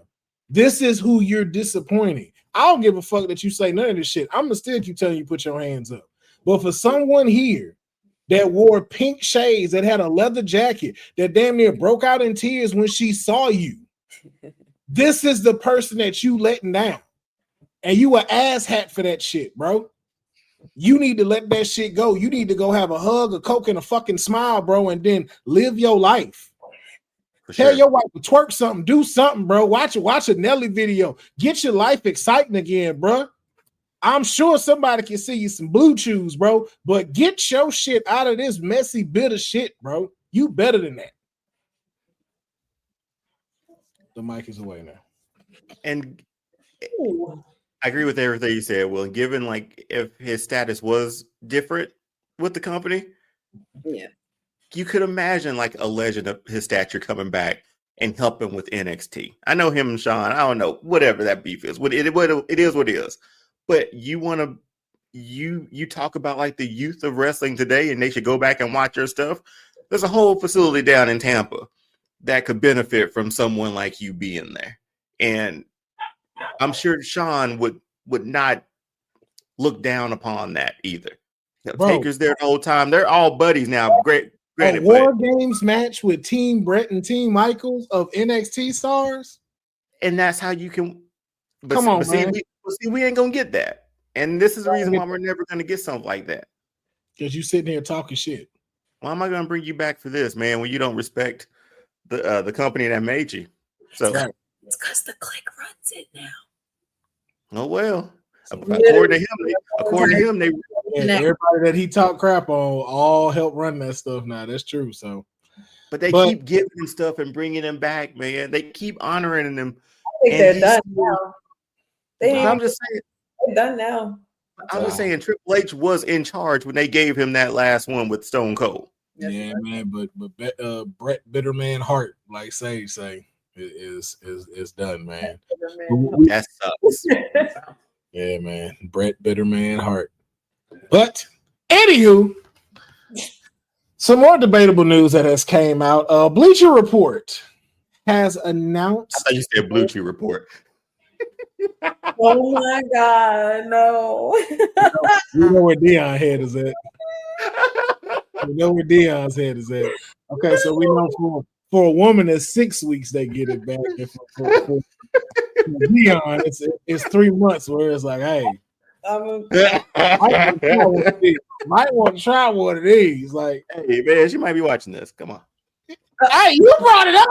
This is who you're disappointing. I don't give a fuck that you say none of this shit. I'm gonna still keep telling you put your hands up. But for someone here that wore pink shades, that had a leather jacket, that damn near broke out in tears when she saw you, this is the person that you letting down. And you an asshat for that shit, bro. You need to let that shit go. You need to go have a hug, a Coke, and a fucking smile, bro, and then live your life. Tell your wife to twerk something, do something, bro. Watch a Nelly video. Get your life exciting again, bro. I'm sure somebody can see you some blue chews, bro. But get your shit out of this messy, bitter shit, bro. You better than that. The mic is away now. And I agree with everything you said, Will. Given like if his status was different with the company, yeah. You could imagine like a legend of his stature coming back and helping with NXT. I know him and Shawn. I don't know, whatever that beef is. It is what it is. But you talk about like the youth of wrestling today, and they should go back and watch your stuff. There's a whole facility down in Tampa that could benefit from someone like you being there. And I'm sure Shawn would would not look down upon that either. Bro. Taker's there the whole time. They're all buddies now. Great. A War Games match with Team Bret and Team Michaels of NXT stars. And that's how you can. But, Come on, see, man. we ain't gonna get that. And this is the reason why we're never gonna get something like that. Because you sitting here talking shit. Why am I gonna bring you back for this, man? When you don't respect the company that made you? So it's because the click runs it now. Oh well. According to him, they everybody that he talked crap on all help run that stuff now. That's true. So, but they keep giving him stuff and bringing him back, man. They keep honoring him. I think they're done now. I'm just saying, they're done now. I'm just saying, Triple H was in charge when they gave him that last one with Stone Cold. Yeah, man. But Bret Bitterman Hart, like Sage say, is done, man. That sucks. Yeah, man. Bret Bitterman Hart. But anywho, some more debatable news that has came out. Bleacher Report has announced. I thought you said Bleacher Report. Oh my God, no. You know where Deon's head is at. You know where Deon's head is at. Okay, so we know for a woman that's 6 weeks they get it back. And for Deonne, it's 3 months where it's like, hey, might want to try one of these. Like, hey man, she might be watching this. Come on. Hey, you brought it up.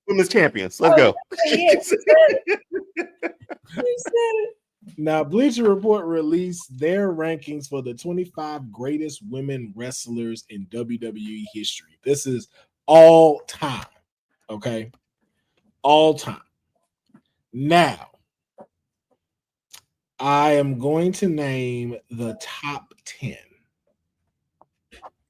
Women's champions. Let's go. You said it. Now, Bleacher Report released their rankings for the 25 greatest women wrestlers in WWE history. This is all time. Okay. All time. Now, I am going to name the top 10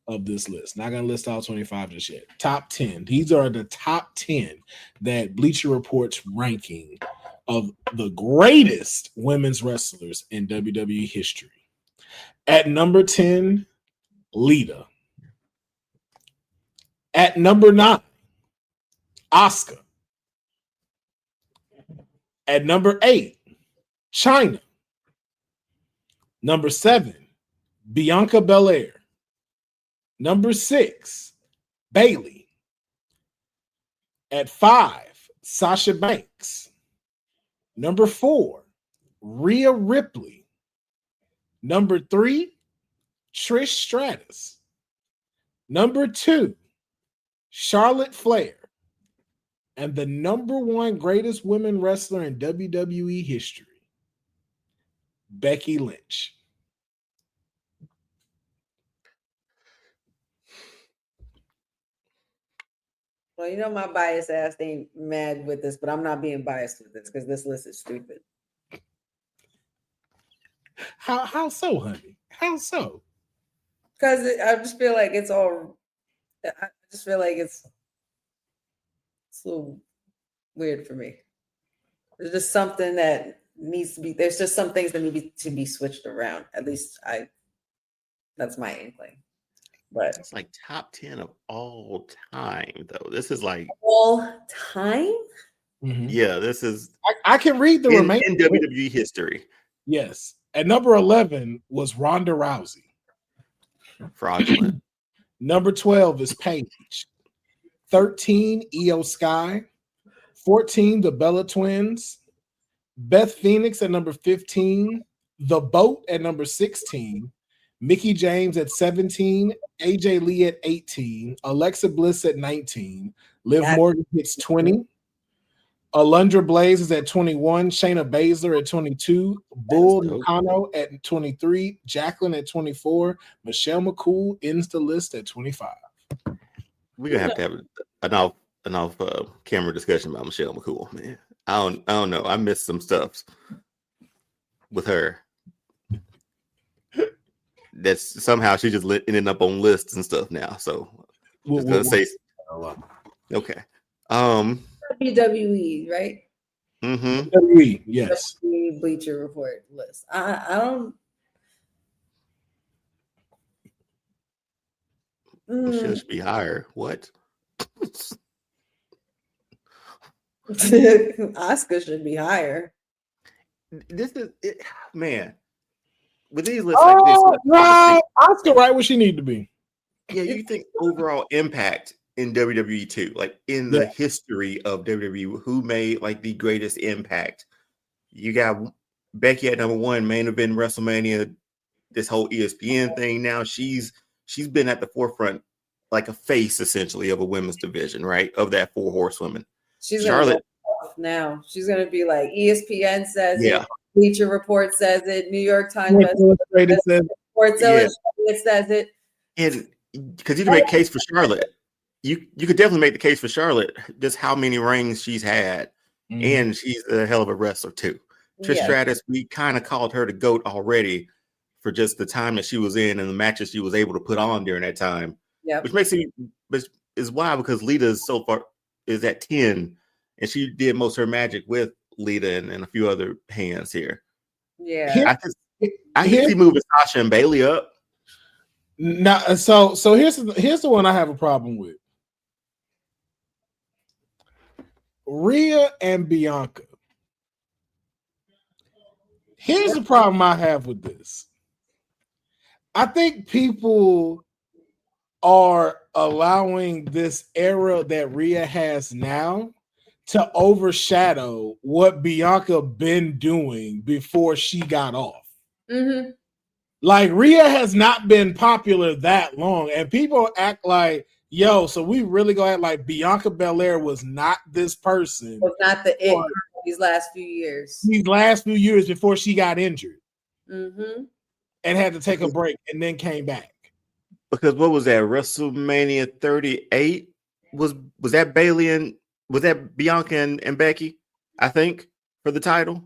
of this list. Not going to list all 25 just yet. Top 10. These are the top 10 that Bleacher Report's ranking of the greatest women's wrestlers in WWE history. At number 10, Lita. At number 9, Asuka. At number 8, Chyna. Number 7, Bianca Belair. Number 6, Bayley. At 5, Sasha Banks. Number 4, Rhea Ripley. Number 3, Trish Stratus. Number 2, Charlotte Flair. And the number 1 greatest women wrestler in WWE history, Becky Lynch. Well, you know my biased ass ain't mad with this, but I'm not being biased with this because this list is stupid. How so, honey? How so? Because I just feel like it's all. I just feel like it's a little weird for me. There's just something that needs to be. There's just some things that need to be switched around. At least that's my inkling. But it's like top 10 of all time, though. This is like all time. Mm-hmm. Yeah, this is. I can read the remaining in WWE history. Yes, at number 11 was Ronda Rousey. Fraudulent. Number 12 is Paige. 13, Io Sky. 14, the Bella Twins. Beth Phoenix at number 15. The Boat at number 16. Mickie James at 17. AJ Lee at 18. Alexa Bliss at 19. Liv Morgan hits 20. Alundra Blaze is at 21. Shayna Baszler at 22. Bull Nakano at 23. Jacqueline at 24. Michelle McCool ends the list at 25. We're gonna have to have an off camera discussion about Michelle McCool, man. I don't know. I missed some stuff with her. That's somehow she just ended up on lists and stuff now. So I was gonna say okay. WWE, right? Mm-hmm. WWE, yes. WWE Bleacher Report list. I don't. Michelle should be higher. What? Asuka should be higher. this is it, man. With these lists like this, no, Oscar right where she need to be. Yeah, you think overall impact in WWE too, like in the history of WWE, who made like the greatest impact? You got Becky at number one, main event WrestleMania, this whole ESPN thing. Now she's been at the forefront, like a face essentially of a women's division, right? Of that 4 horsewomen. She's Charlotte now. She's gonna be like ESPN says Yeah. it, Bleacher Report says it, New York Times Illustrated says it. Sports Illustrated says it. And because you can make a case for Charlotte, you could definitely make the case for Charlotte, just how many rings she's had, and she's a hell of a wrestler too. Trish Stratus, we kind of called her the GOAT already for just the time that she was in and the matches she was able to put on during that time. Yeah, which makes it is why, because Lita is so far is at 10, and she did most of her magic with Lita and a few other hands here. Yeah, I can see moving Sasha and Bailey up. Now, so here's the one I have a problem with. Rhea and Bianca. Here's the problem I have with this. I think people are allowing this era that Rhea has now to overshadow what Bianca been doing before she got off. Mm-hmm. Like, Rhea has not been popular that long, and people act like, yo, so we really gonna act like Bianca Belair was not this person. Was not the it these last few years. These last few years before she got injured. Mm-hmm. And had to take a break and then came back. Because what was that? WrestleMania 38? Was that Bailey and was that Bianca and Becky? I think for the title.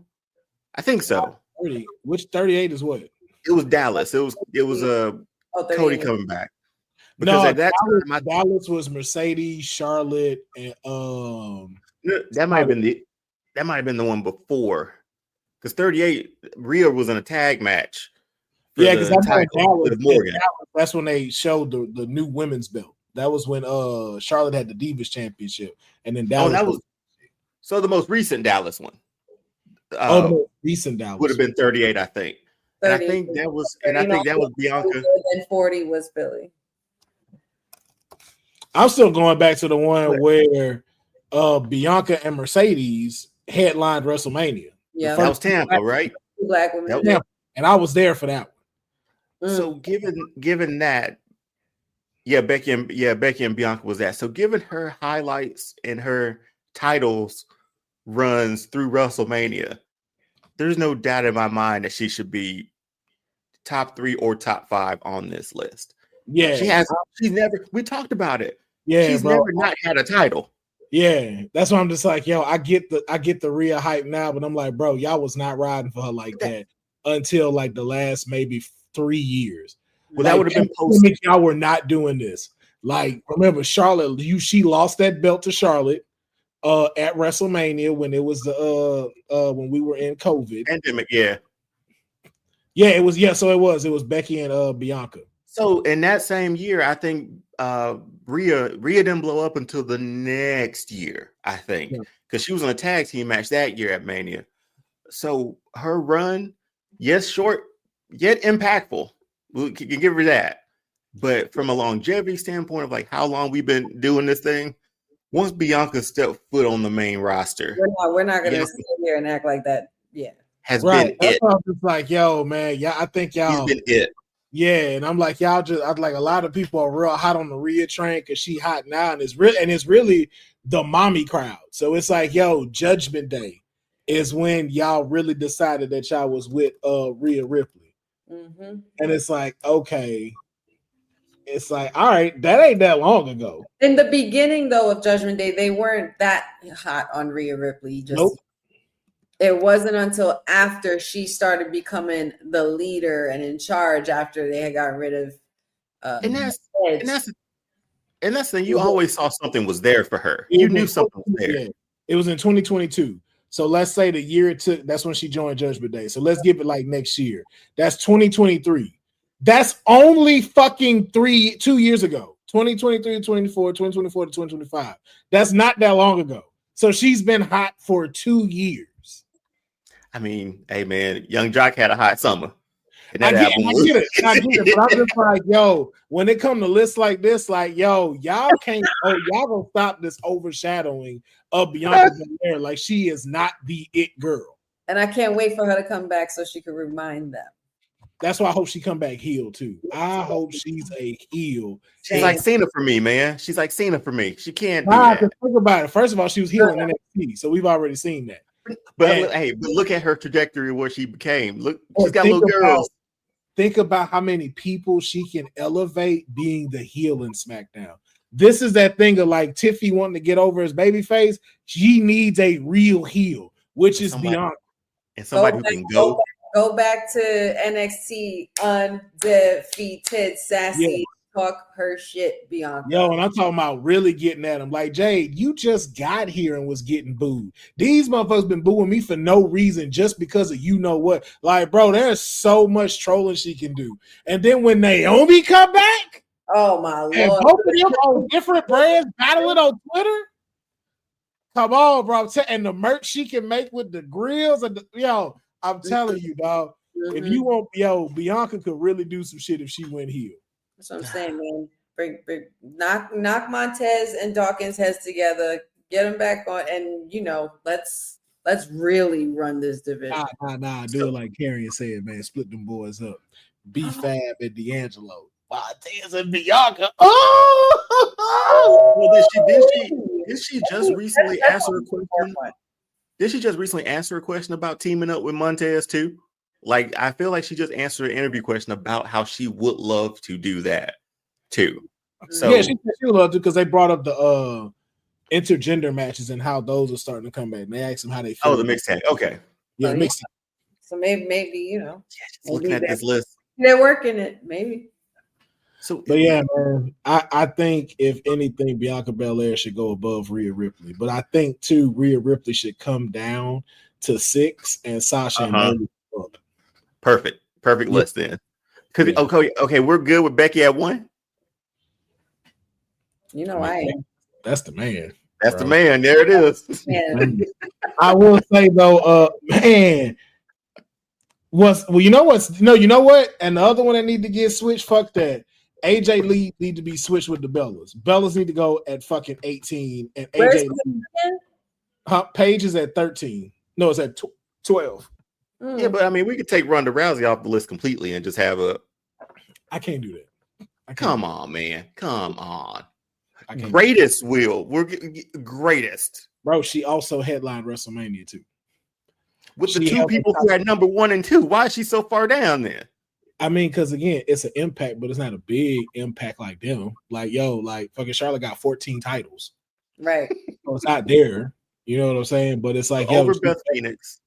I think so. 30. Which 38 is what? It was Dallas. It was Cody coming back. Because at that time, Dallas was Mercedes, Charlotte, and that might have been the one before. Because 38, Rhea was in a tag match. Yeah, because that's when they showed the new women's belt. That was when Charlotte had the Divas Championship, and then Dallas. So the most recent Dallas one. The most recent Dallas would have been 38, I think. And I think that was Bianca. And 40 was Billy. I'm still going back to the one where Bianca and Mercedes headlined WrestleMania. Yeah, that was Tampa, right? Black women. Yeah, and I was there for that one. So given that, Becky and Bianca was that. So given her highlights and her titles runs through WrestleMania, there's no doubt in my mind that she should be top 3 or top 5 on this list. Yeah, we talked about it. Yeah, she's never not had a title. Yeah, that's why I'm just like, yo, I get the Rhea hype now, but I'm like, bro, y'all was not riding for her like that until like the last maybe 3 years. Well, that would have been post. Y'all were not doing this. Like, remember, Charlotte, she lost that belt to Charlotte at WrestleMania when it was when we were in COVID pandemic. It was Becky and Bianca. So in that same year, I think Rhea didn't blow up until the next year, I think, because she was on a tag team match that year at Mania. So her run, yes, short, yet impactful. We can give her that. But from a longevity standpoint of like how long we've been doing this thing, once Bianca stepped foot on the main roster, we're not going to sit here and act like that. Yeah, has been That's it. why I'm just like, yo, man, I think y'all. He's been it. Yeah, and I'm like, y'all I'd like a lot of people are real hot on the Rhea train because she hot now, and it's really the mommy crowd. So it's like, yo, Judgment Day is when y'all really decided that y'all was with Rhea Ripley. Mm-hmm. And it's like, okay. It's like, all right, that ain't that long ago. In the beginning, though, of Judgment Day, they weren't that hot on Rhea Ripley. Nope. It wasn't until after she started becoming the leader and in charge after they had got rid of and that's the thing. You always saw something was there for her. You knew something was there. Yeah. It was in 2022. So let's say the year it took, that's when she joined Judgment Day. So let's give it like next year. That's 2023. That's only fucking 2 years ago. 2023 to 2024, 2024 to 2025. That's not that long ago. So she's been hot for 2 years. I mean, hey man, Young Jock had a hot summer. And I that get album was- it, but I'm just like, yo, when it come to lists like this, like, yo, y'all gonna stop this overshadowing of Bianca Belair. Like, she is not the it girl. And I can't wait for her to come back so she can remind them. That's why I hope she come back heel too. I hope she's a heel. She's like Cena for me, man. She's like Cena for me. She can't do Nah, that. think about it. First of all, she was heel in NXT, so we've already seen that. But but look at her trajectory where she became. Look, she's got little girls. Think about how many people she can elevate being the heel in SmackDown. This is that thing of like Tiffy wanting to get over his babyface. She needs a real heel, which is Bianca. And somebody who can go. Go back to NXT undefeated, sassy, talk her shit, Bianca. Yo, and I'm talking about really getting at him. Like, Jade, you just got here and was getting booed. These motherfuckers been booing me for no reason, just because of you know what. Like, bro, there's so much trolling she can do. And then when Naomi come back, oh my Lord, and both of them on different brands battling on Twitter. Come on, bro. And the merch she can make with the grills and yo. I'm telling you, dog. If you want, Bianca could really do some shit if she went heel. That's what I'm saying, man. Bring, knock Montez and Dawkins' heads together, get them back on, and let's really run this division. Nah. Do it like Carrion said, man. Split them boys up. B-Fab and D'Angelo. Montez and Bianca. Oh! Well, did she just recently answer a question? Did she just recently answer a question about teaming up with Montez too? Like, I feel like she just answered an interview question about how she would love to do that too. So yeah, she would love to because they brought up the intergender matches and how those are starting to come back. And they asked them how they feel. Oh, the mixed tag. Okay. Yeah, mixed tag. So maybe just looking at this list. They're working it, maybe. So, but yeah, man, I think if anything, Bianca Belair should go above Rhea Ripley. But I think too, Rhea Ripley should come down to 6 and Sasha and Bayley up. Perfect list then. Okay, we're good with Becky at 1. I am. That's the man. That's the man. There it is. I will say though, man. You know what? And the other one that need to get switched, fuck that. AJ Lee need to be switched with the Bellas. Bellas need to go at fucking 18, and AJ Paige is at 13. No, it's at 12. Yeah, but I mean, we could take Ronda Rousey off the list completely and just have a. I can't do that. Come on, man. Come on. Greatest will. We're greatest. Bro, she also headlined WrestleMania too. With the two people who had number 1 and 2. Why is she so far down there? I mean, because again, it's an impact, but it's not a big impact like them. Like, fucking Charlotte got 14 titles. Right. So it's not there. You know what I'm saying? But it's like over Beth Phoenix.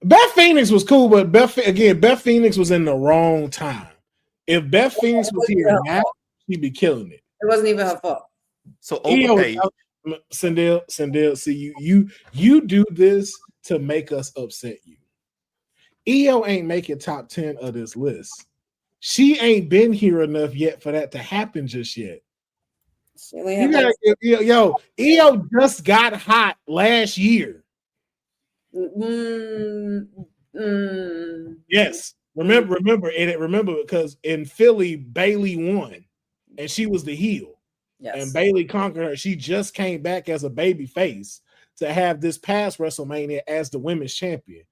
Beth Phoenix was cool, but Beth Phoenix was in the wrong time. If Beth Phoenix was here now, she'd be killing it. It wasn't even her fault. So overpaid. Sindel, see you do this to make us upset you. EO ain't making top 10 of this list. She ain't been here enough yet for that to happen just yet. You gotta EO just got hot last year. Yes. Remember because in Philly, Bayley won and she was the heel. Yes. And Bayley conquered her. She just came back as a baby face to have this past WrestleMania as the women's champion.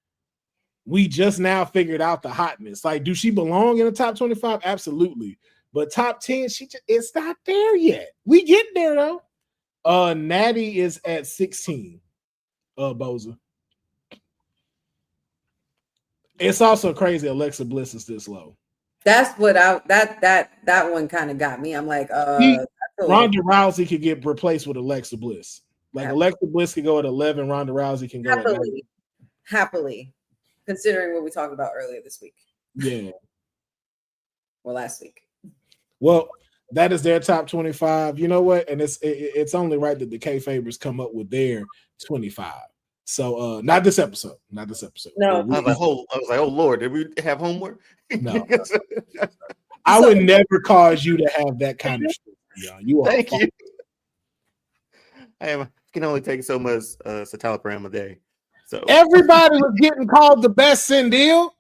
We just now figured out the hotness. Like, do she belong in the top 25? Absolutely. But top 10, it's not there yet. We get there though. Natty is at 16. Boza. It's also crazy Alexa Bliss is this low. That's what that one kind of got me. I'm like, Ronda Rousey could get replaced with Alexa Bliss. Like Alexa Bliss could go at 11, Ronda Rousey can go at 9. Happily, considering what we talked about earlier this week. Yeah. Well, last week. Well, that is their top 25. You know what? And it's only right that the K-Fabers come up with their 25. So not this episode. No. I was like, oh Lord, did we have homework? No. I would never cause you to have that kind of shit. You are Thank you. I can only take so much citalopram a day. So everybody was getting called the best in deal.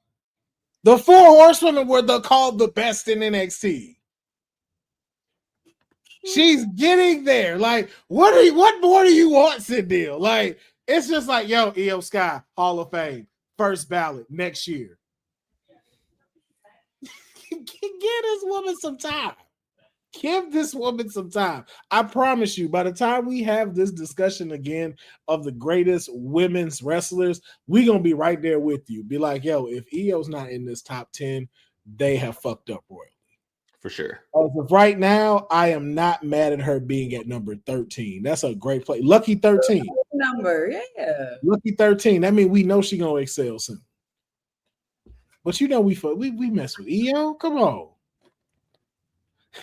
The 4 horsewomen were called the best in NXT. She's getting there. Like, what more do you want, Cindil? Like, it's just like, yo, Io Sky, Hall of Fame, first ballot next year. Give this woman some time. Give this woman some time. I promise you, by the time we have this discussion again of the greatest women's wrestlers, we're going to be right there with you. Be like, yo, if Io's not in this top 10, they have fucked up royally. for sure. As of right now, I am not mad at her being at number 13. That's a great play. Lucky 13. Number, yeah. Lucky 13. That means we know she's going to excel soon. But you know we mess with Io. Come on.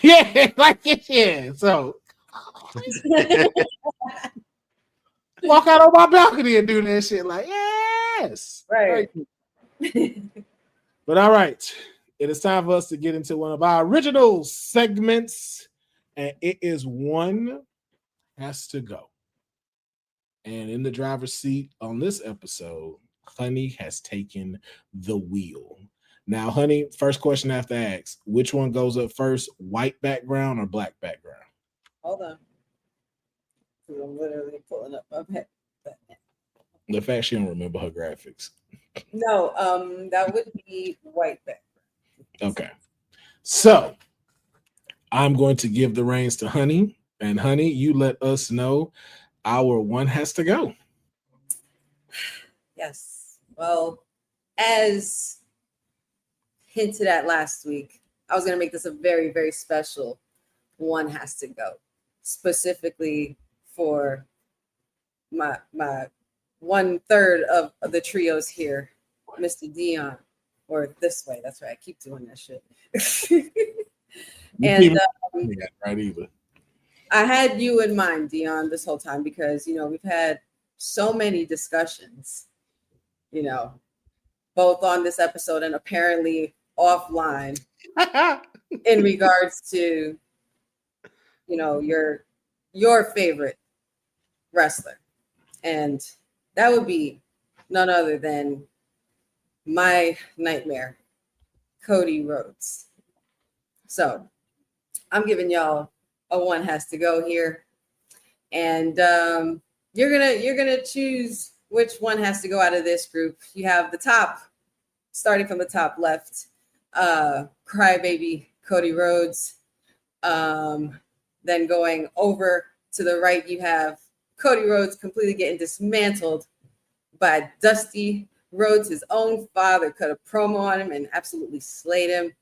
Yeah, like yeah. So walk out on my balcony and do that shit. Like, yes. Right. But all right. It is time for us to get into one of our original segments. And it is One Has to Go. And in the driver's seat on this episode, Honey has taken the wheel. Now, Honey, first question I have to ask, which one goes up first, white background or black background? Hold on. I'm literally pulling up my pet. The fact she don't remember her graphics. No, that would be white background. Okay. So I'm going to give the reins to Honey. And Honey, you let us know our One Has to Go. Yes. Well, as hinted at last week, I was going to make this a very, very special One Has to Go, specifically for my 1/3 of the trios here, Mr. Deonne, or this way. That's right. I keep doing that shit. And right either. I had you in mind, Deonne, this whole time because, you know, we've had so many discussions, you know, both on this episode and apparently offline in regards to, you know, your favorite wrestler. And that would be none other than my nightmare, Cody Rhodes. So I'm giving y'all a One Has to Go here. And you're gonna choose which one has to go out of this group. You have the top, starting from the top left, Crybaby Cody Rhodes. Then going over to the right, you have Cody Rhodes completely getting dismantled by Dusty Rhodes. His own father cut a promo on him and absolutely slayed him.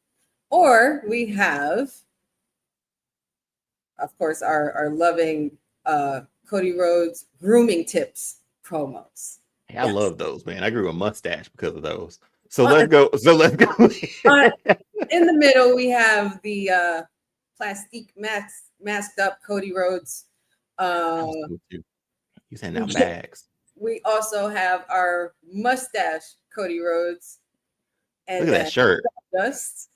Or we have, of course, our loving Cody Rhodes grooming tips promos. Hey, I love those, man. I grew a mustache because of those. So let's go. In the middle, we have the plastique masked up Cody Rhodes. You saying now bags. We also have our mustache Cody Rhodes. And look at that shirt. Dust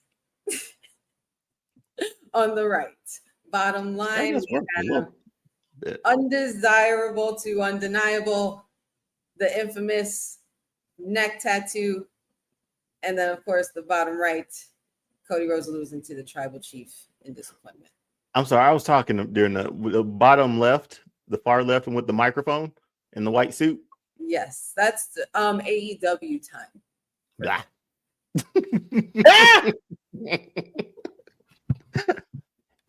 on the right. Bottom line, we have undesirable to undeniable, the infamous neck tattoo, and then of course the bottom right, Cody Rhodes losing to the tribal chief in disappointment. I'm sorry, I was talking during the bottom left, the far left, and with the microphone in the white suit. Yes, that's AEW time. Blah.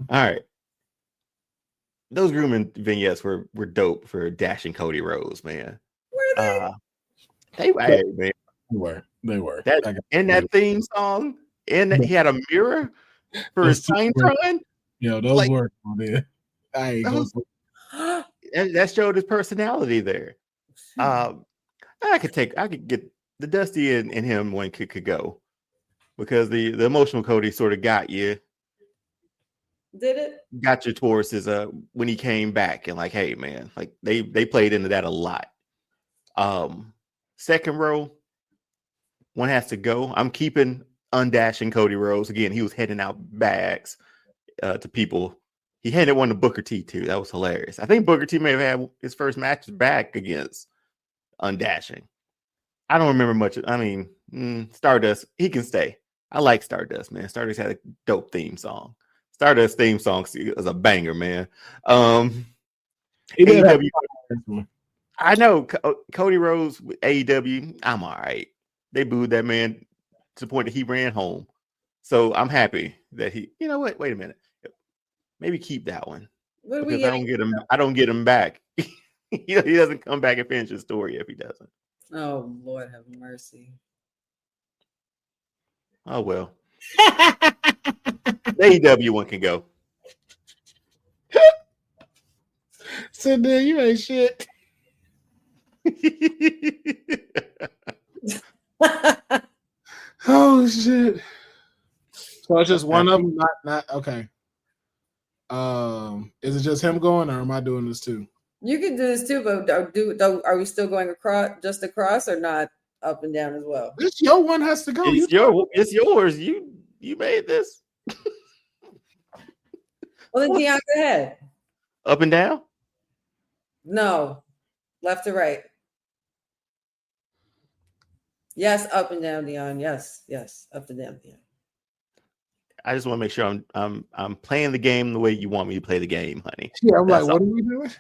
All right. Those grooming vignettes were dope for dashing Cody Rhodes, man. Were they? They were, hey, man. They were. That theme song, and he had a mirror for his time run. Yeah, those were man. That showed his personality there. I could get the Dusty and him one could go because the emotional Cody sort of got you. Did it? Got you towards his when he came back and like, hey man, like they played into that a lot. Second row, One Has to Go. I'm keeping undashing Cody Rhodes. Again, he was handing out bags to people. He handed one to Booker T too. That was hilarious. I think Booker T may have had his first match back against undashing. I don't remember much. I mean, Stardust, he can stay. I like Stardust, man. Stardust had a dope theme song. Stardust theme song is a banger, man. AEW, I know Cody Rhodes with AEW. I'm all right. They booed that man to the point that he ran home. So I'm happy that he. You know what? Wait a minute. Maybe keep that one because I don't get him. I don't get him back. He doesn't come back and finish his story if he doesn't. Oh, Lord have mercy. Oh, well. The AEW one can go. So then you ain't shit. Oh, shit. So it's just one of them? Not okay. Is it just him going, or am I doing this too? You can do this too, but are we still going across or not up and down as well? This your one has to go. It's yours. You made this. Well, then Deonne, go ahead. Up and down? No, left to right. Yes, up and down, Deonne. Yes, up and down, Deonne. I just want to make sure I'm playing the game the way you want me to play the game, honey. Yeah, I'm like, what are we doing?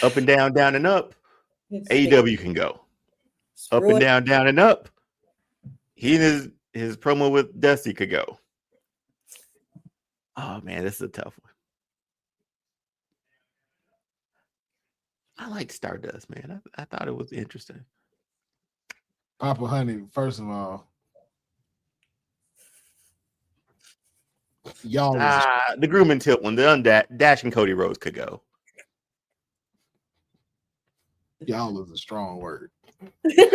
Up and down, down and up. AEW can go. Up and down, down and up. He and his promo with Dusty could go. Oh man, this is a tough one. I like Stardust, man. I thought it was interesting. Papa Honey, first of all, y'all the groom and tilt one, the Dash and Cody Rhodes could go. Y'all is a strong word. There's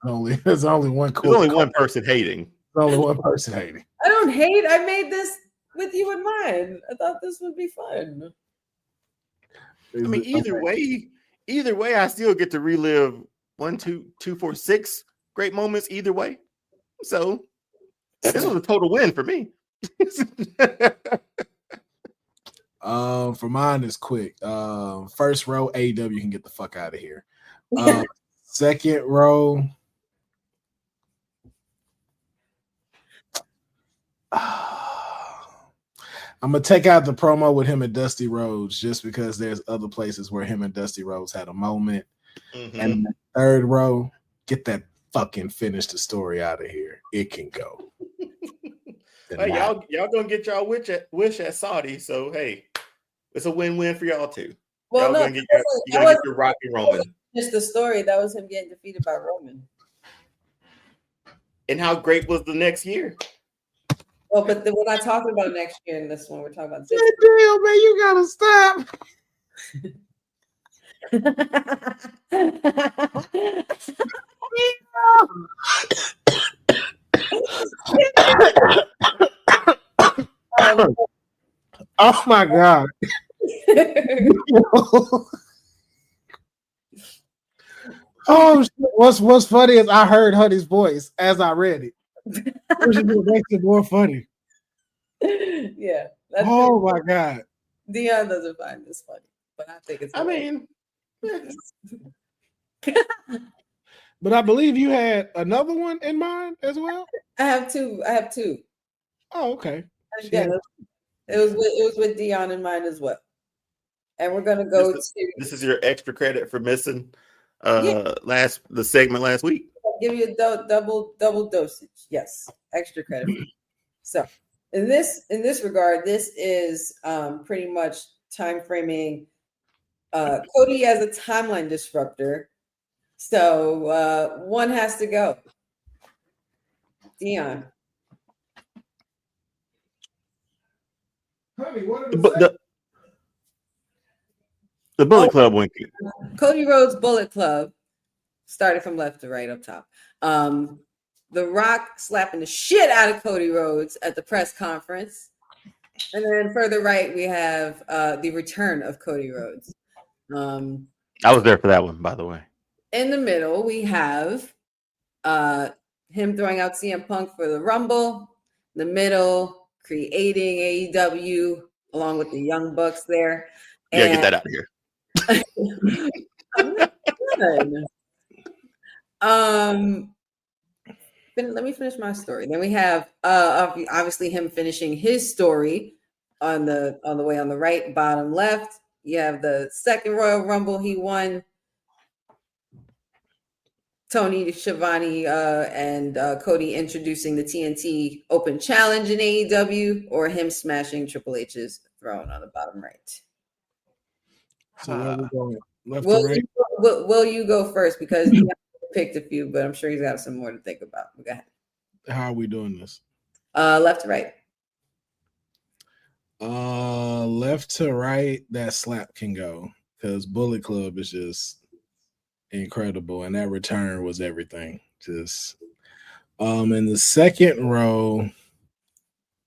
only one. There's only one person hating. There's only one person hating. I don't hate. I made this with you in mind. I thought this would be fun. I mean, either way, I still get to relive 1, 2, 3, 4, 6 great moments either way. So this was a total win for me. For mine is quick. First row, AEW can get the fuck out of here. Second row, I'm gonna take out the promo with him and Dusty Rhodes just because there's other places where him and Dusty Rhodes had a moment. Mm-hmm. And the third row, get that fucking finish the story out of here. It can go. Hey, y'all gonna get y'all wish at Saudi, so hey, it's a win-win for y'all too. Well, y'all no, gonna get your Rocky Roman. Just the story that was him getting defeated by Roman. And how great was the next year? Well, but we're not talking about next year in this one. We're talking about this. Damn, man, you gotta stop. Oh my god. Oh shit. What's funny is I heard Honey's voice as I read it. Which makes it more funny. Yeah. Oh my god. Deonne doesn't find this funny, but I think it's But I believe you had another one in mind as well. I have two. Oh, okay. Again, it was with Deonne in mind as well. And we're gonna go this is your extra credit for missing the segment last week. I'll give you a double dosage. Yes, extra credit. So in this regard, this is pretty much time framing Cody as a timeline disruptor. So one has to go. Deonne. Honey, what did it say? The Bullet Club went. Cody Rhodes Bullet Club started from left to right up top. The Rock slapping the shit out of Cody Rhodes at the press conference. And then further right, we have the return of Cody Rhodes. I was there for that one, by the way. In the middle, we have him throwing out CM Punk for the Rumble. The middle, creating AEW along with the Young Bucks there. Yeah, get that out of here. Let me finish my story. Then we have obviously him finishing his story on the way on the right, bottom left. You have the second Royal Rumble he won. Tony Schiavone and Cody introducing the TNT Open Challenge in AEW, or him smashing Triple H's throne on the bottom right. So where we going? Left to right? Will you go first? Because he picked a few, but I'm sure he's got some more to think about. Go ahead. How are we doing this? Left to right. Left to right, that slap can go because Bullet Club is just incredible, and that return was everything. Just in the second row,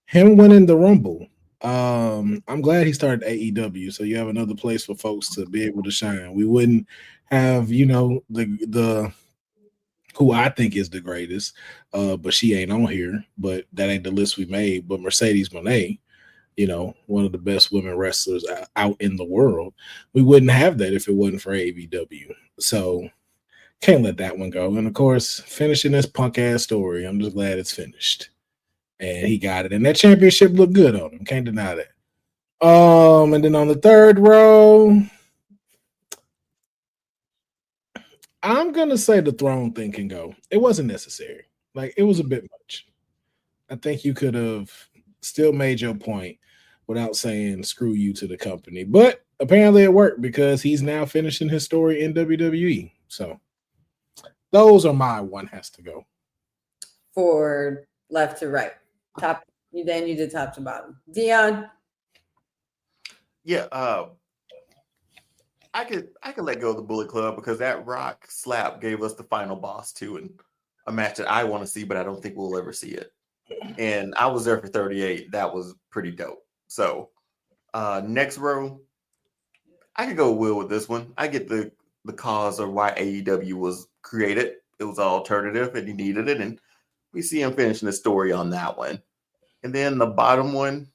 him winning the Rumble. I'm glad he started AEW, so you have another place for folks to be able to shine. We wouldn't have, the who I think is the greatest, but she ain't on here. But that ain't the list we made. But Mercedes Moné, one of the best women wrestlers out in the world. We wouldn't have that if it wasn't for AEW. So can't let that one go. And of course, finishing this punk ass story, I'm just glad it's finished. And he got it. And that championship looked good on him. Can't deny that. And then on the third row, I'm gonna say the throne thing can go. It wasn't necessary. Like, it was a bit much. I think you could have still made your point without saying screw you to the company. But apparently it worked because he's now finishing his story in WWE. So those are my one has to go. For left to right. Top, you did top to bottom. Deonne. Yeah, I could let go of the Bullet Club because that Rock slap gave us the final boss too, and a match that I want to see, but I don't think we'll ever see it. And I was there for 38. That was pretty dope. So next row, I could go Will with this one. I get the cause of why AEW was created. It was an alternative and he needed it. And we see him finishing the story on that one. And then the bottom one,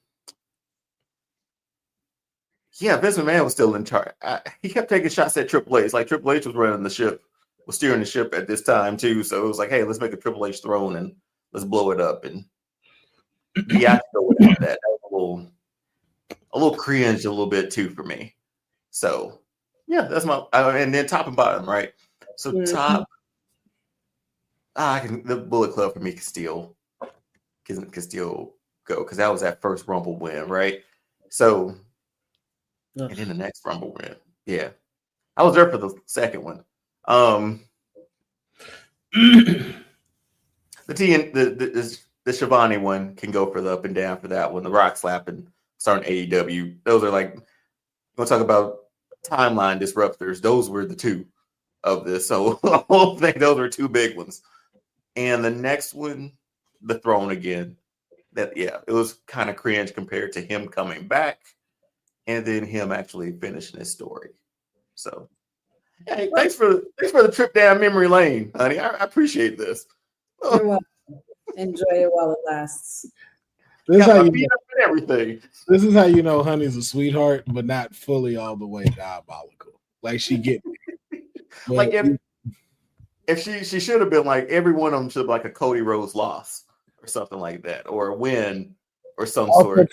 yeah, Vince McMahon was still in charge. He kept taking shots at Triple H. Like Triple H was running the ship, was steering the ship at this time too. So it was like, hey, let's make a Triple H throne and let's blow it up. And yeah, I have to go without that. That was a little cringe, a little bit too for me. So yeah, that's my and then top and bottom, right? So top, the Bullet Club for me can still go because that was that first Rumble win, right? So and then the next Rumble win, yeah, I was there for the second one. The Schiavone one can go for the up and down for that one. The Rock slapping starting AEW. Those are like, we'll talk about timeline disruptors. Those were the two of this. So the whole thing, those were two big ones. And the next one, the throne again. That it was kind of cringe compared to him coming back and then him actually finishing his story. So hey, thanks for the trip down memory lane, honey. I appreciate this. You're welcome. Enjoy it while it lasts. This is how you everything. This is how you know Honey's a sweetheart, but not fully all the way diabolical. Like she get like if she should have been like every one of them should have like a Cody Rhodes loss or something like that, or a win or some sort.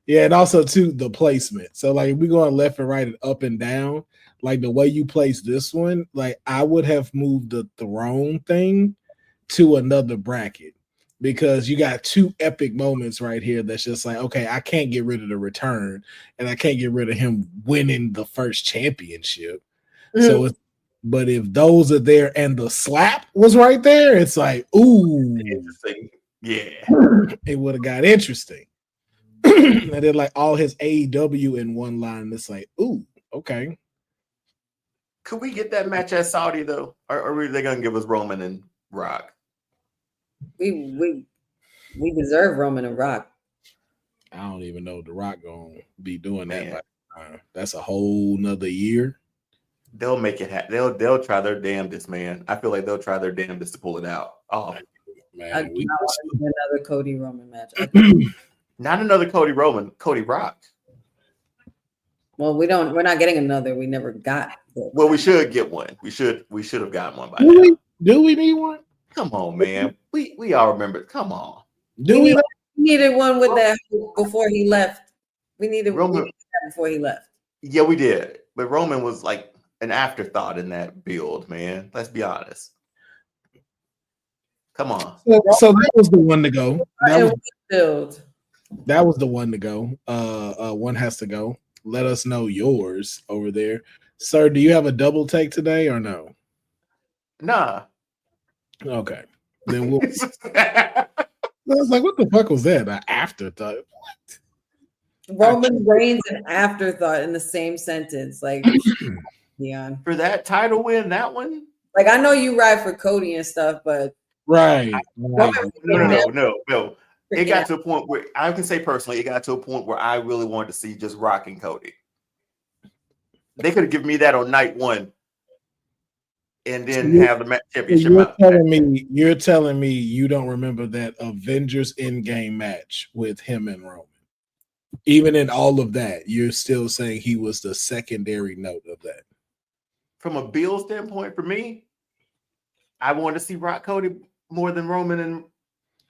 Yeah, and also too the placement. So like we going left and right and up and down. Like the way you place this one, like I would have moved the throne thing to another bracket. Because you got two epic moments right here that's just like, okay, I can't get rid of the return and I can't get rid of him winning the first championship. So, but if those are there and the slap was right there, it's like, ooh, interesting. Yeah, it would have got interesting. And then like all his AEW in one line, it's like, ooh, okay. Could we get that match at Saudi though? Or are they going to give us Roman and Rock? We deserve Roman and Rock. I don't even know The Rock gonna be doing that. That's a whole nother year. They'll make it happen. They'll try their damnedest, man. I feel like they'll try their damnedest to pull it out. Oh man, another Cody Roman match. Not another Cody Roman, Cody Rock. Well, we're not getting another. We never got. Well, we should get one. We should have gotten one by now. Do we need one? Come on, man. We all remember. Come on. Do we? Needed one with that before he left. We needed Roman that before he left. Yeah, we did. But Roman was like an afterthought in that build, man. Let's be honest. Come on. So that was the one to go. That was the one to go. One has to go. Let us know yours over there. Sir, do you have a double take today or no? Nah. Okay. Then we'll I was like, what the fuck was that? An afterthought. Roman Reigns an afterthought in the same sentence. Like Deonne. For that title win, that one? Like I know you ride for Cody and stuff, but right. No. It got to a point where I can say personally, it got to a point where I really wanted to see just Rock and Cody. They could have given me that on night one and then have the championship. You're telling me you don't remember that Avengers Endgame match with him and Roman. Even in all of that, you're still saying he was the secondary note of that. From a Bill standpoint, for me, I wanted to see Rock Cody more than Roman. And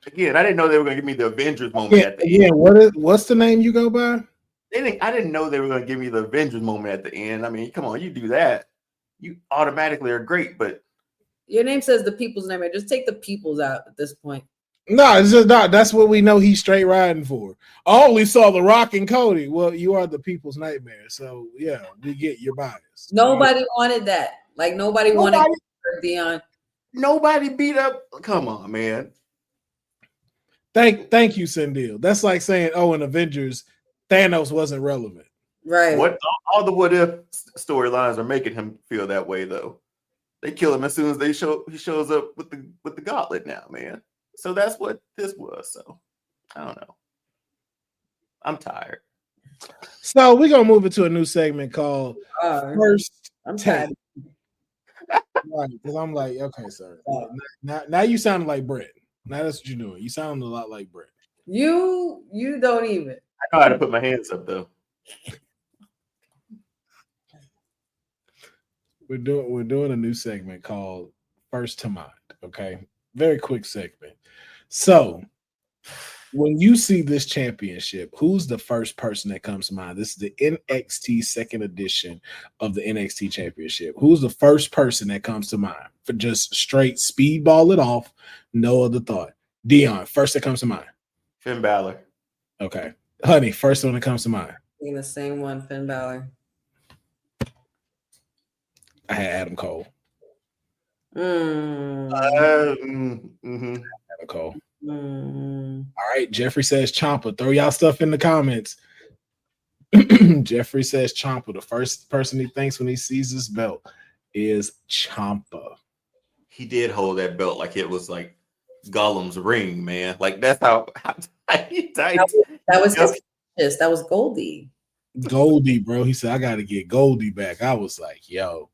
again, I didn't know they were going to give me the Avengers moment at the end. Yeah, what's the name you go by? I didn't know they were going to give me the Avengers moment at the end. I mean, come on, you do that, you automatically are great. But your name says the people's name. Just take the people's out at this point. No, it's just not. That's what we know he's straight riding for. I only saw the Rock and Cody. Well, you are the people's nightmare. So yeah, we get your bias. Nobody wanted that. Like nobody wanted Deonne. Nobody beat up. Come on, man. Thank you, Sindil. That's like saying, oh, in Avengers, Thanos wasn't relevant. Right. What all the what if storylines are making him feel that way though. They kill him as soon as he shows up with the gauntlet now, man. So that's what this was. So I don't know. I'm tired. So we're gonna move into a new segment called First I'm Take. tired. Right, because I'm like, okay, sir. Now you sound like Bret. Now that's what you're doing. You sound a lot like Bret. You don't even. I know how to put my hands up though. We're doing a new segment called First to Mind. Okay, very quick segment. So when you see this championship, who's the first person that comes to mind? This is the NXT second edition of the NXT championship. Who's the first person that comes to mind? For just straight speedball it off, no other thought. Deonne, first that comes to mind. Finn Balor. Okay. Honey, first one that comes to mind. The same one, Finn Balor. I had Adam Cole. Mm-hmm. Adam Cole. All right, Jeffrey says Ciampa. Throw y'all stuff in the comments. Jeffrey says Ciampa. The first person he thinks when he sees this belt is Ciampa. He did hold that belt like it was like Gollum's ring, man. Like that's how tight. That was Goldie. Goldie, bro. He said, I got to get Goldie back. I was like, yo.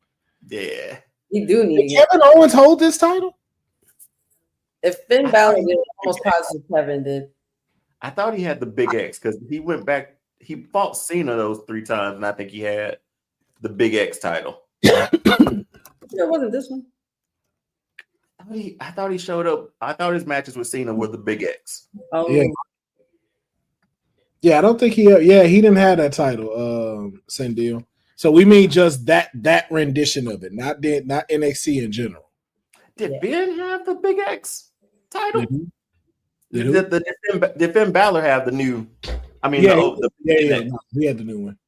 Yeah. You do need Did Kevin Owens hold this title? If Finn Balor did, almost positive Kevin did. I thought he had the Big X because he went back. He fought Cena those 3 times, and I think he had the Big X title. It wasn't this one. I thought he showed up. I thought his matches with Cena were the Big X. Oh, yeah. Yeah, I don't think he didn't have that title, Sandil. So we mean just that rendition of it, not NXT in general. Did Ben have the Big X title? Did Finn Balor have the new? I mean, he had the new one.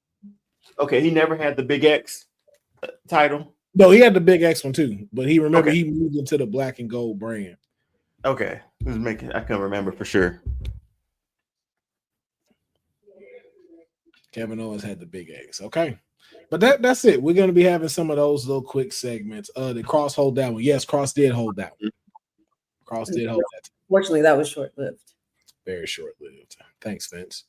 Okay, he never had the Big X title. No, he had the Big X one too, but he moved into the black and gold brand. Okay, I can remember for sure. Kevin Owens had the Big X. Okay. But that's it. We're going to be having some of those little quick segments. The Cross hold that one. Yes, Cross did hold that one. Cross did hold that. Fortunately, that was short-lived. Very short-lived. Thanks, Vince.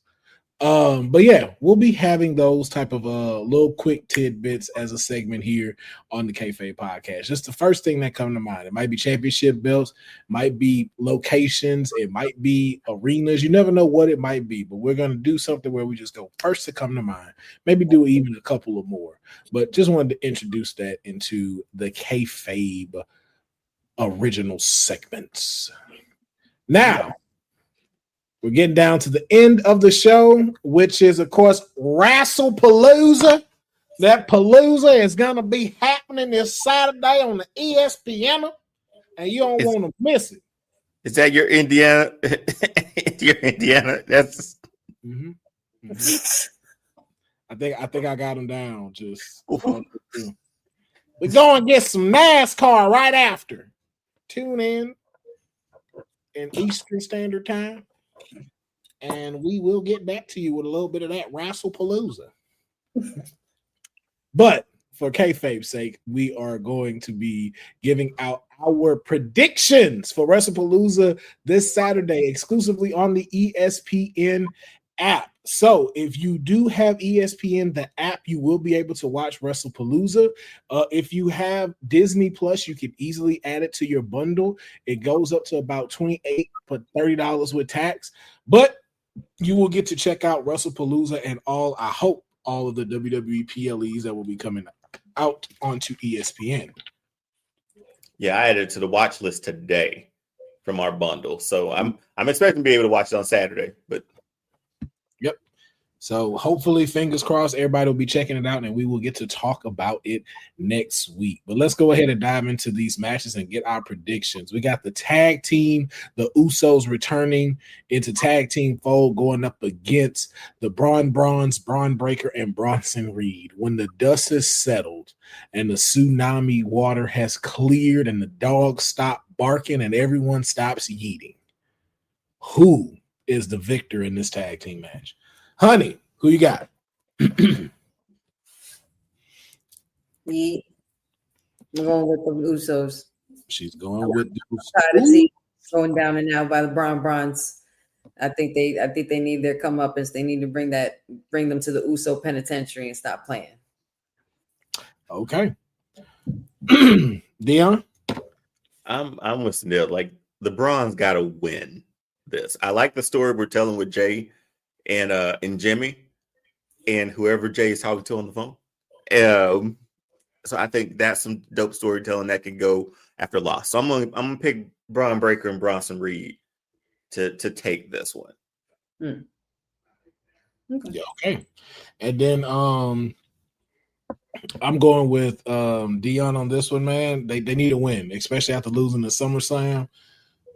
But yeah, we'll be having those type of little quick tidbits as a segment here on the Kayfabe podcast. Just the first thing that come to mind. It might be championship belts, might be locations, it might be arenas. You never know what it might be, but we're going to do something where we just go first to come to mind. Maybe do even a couple of more. But just wanted to introduce that into the Kayfabe original segments. Now, we're getting down to the end of the show, which is, of course, Wrestlepalooza. That Palooza is going to be happening this Saturday on the ESPN, and you don't want to miss it. Is that your Indiana? Your Indiana? That's. Mm-hmm. Mm-hmm. I think I got them down. Just we're going to get some NASCAR right after. Tune in Eastern Standard Time, and we will get back to you with a little bit of that Wrestlepalooza. But for kayfabe's sake, we are going to be giving out our predictions for Wrestlepalooza this Saturday exclusively on the ESPN app. So if you do have ESPN, the app, you will be able to watch Wrestlepalooza. If you have Disney Plus, you can easily add it to your bundle. It goes up to about $28 but $30 with tax. But you will get to check out Wrestlepalooza and all of the WWE PLEs that will be coming out onto ESPN. Yeah, I added it to the watch list today from our bundle. So I'm expecting to be able to watch it on Saturday. But yep. So hopefully, fingers crossed, everybody will be checking it out and we will get to talk about it next week. But let's go ahead and dive into these matches and get our predictions. We got the tag team, the Usos returning into tag team fold, going up against the Braun Breaker, and Bronson Reed. When the dust has settled and the tsunami water has cleared and the dogs stop barking and everyone stops yeeting, who is the victor in this tag team match? Honey, who you got? We're going with the Usos. She's going with the Usos. Going down and out by the Bronze. I think they need their comeuppance. They need to bring them to the Uso penitentiary and stop playing. Okay. Deonne? I'm with Snell. Like, the Bronze gotta win this. I like the story we're telling with Jay and Jimmy and whoever Jay is talking to on the phone. So I think that's some dope storytelling that could go after loss. So I'm gonna pick Braun Breaker and Bronson Reed to take this one. Okay. Yeah, okay. And then I'm going with Deonne on this one, man. They need a win, especially after losing the SummerSlam.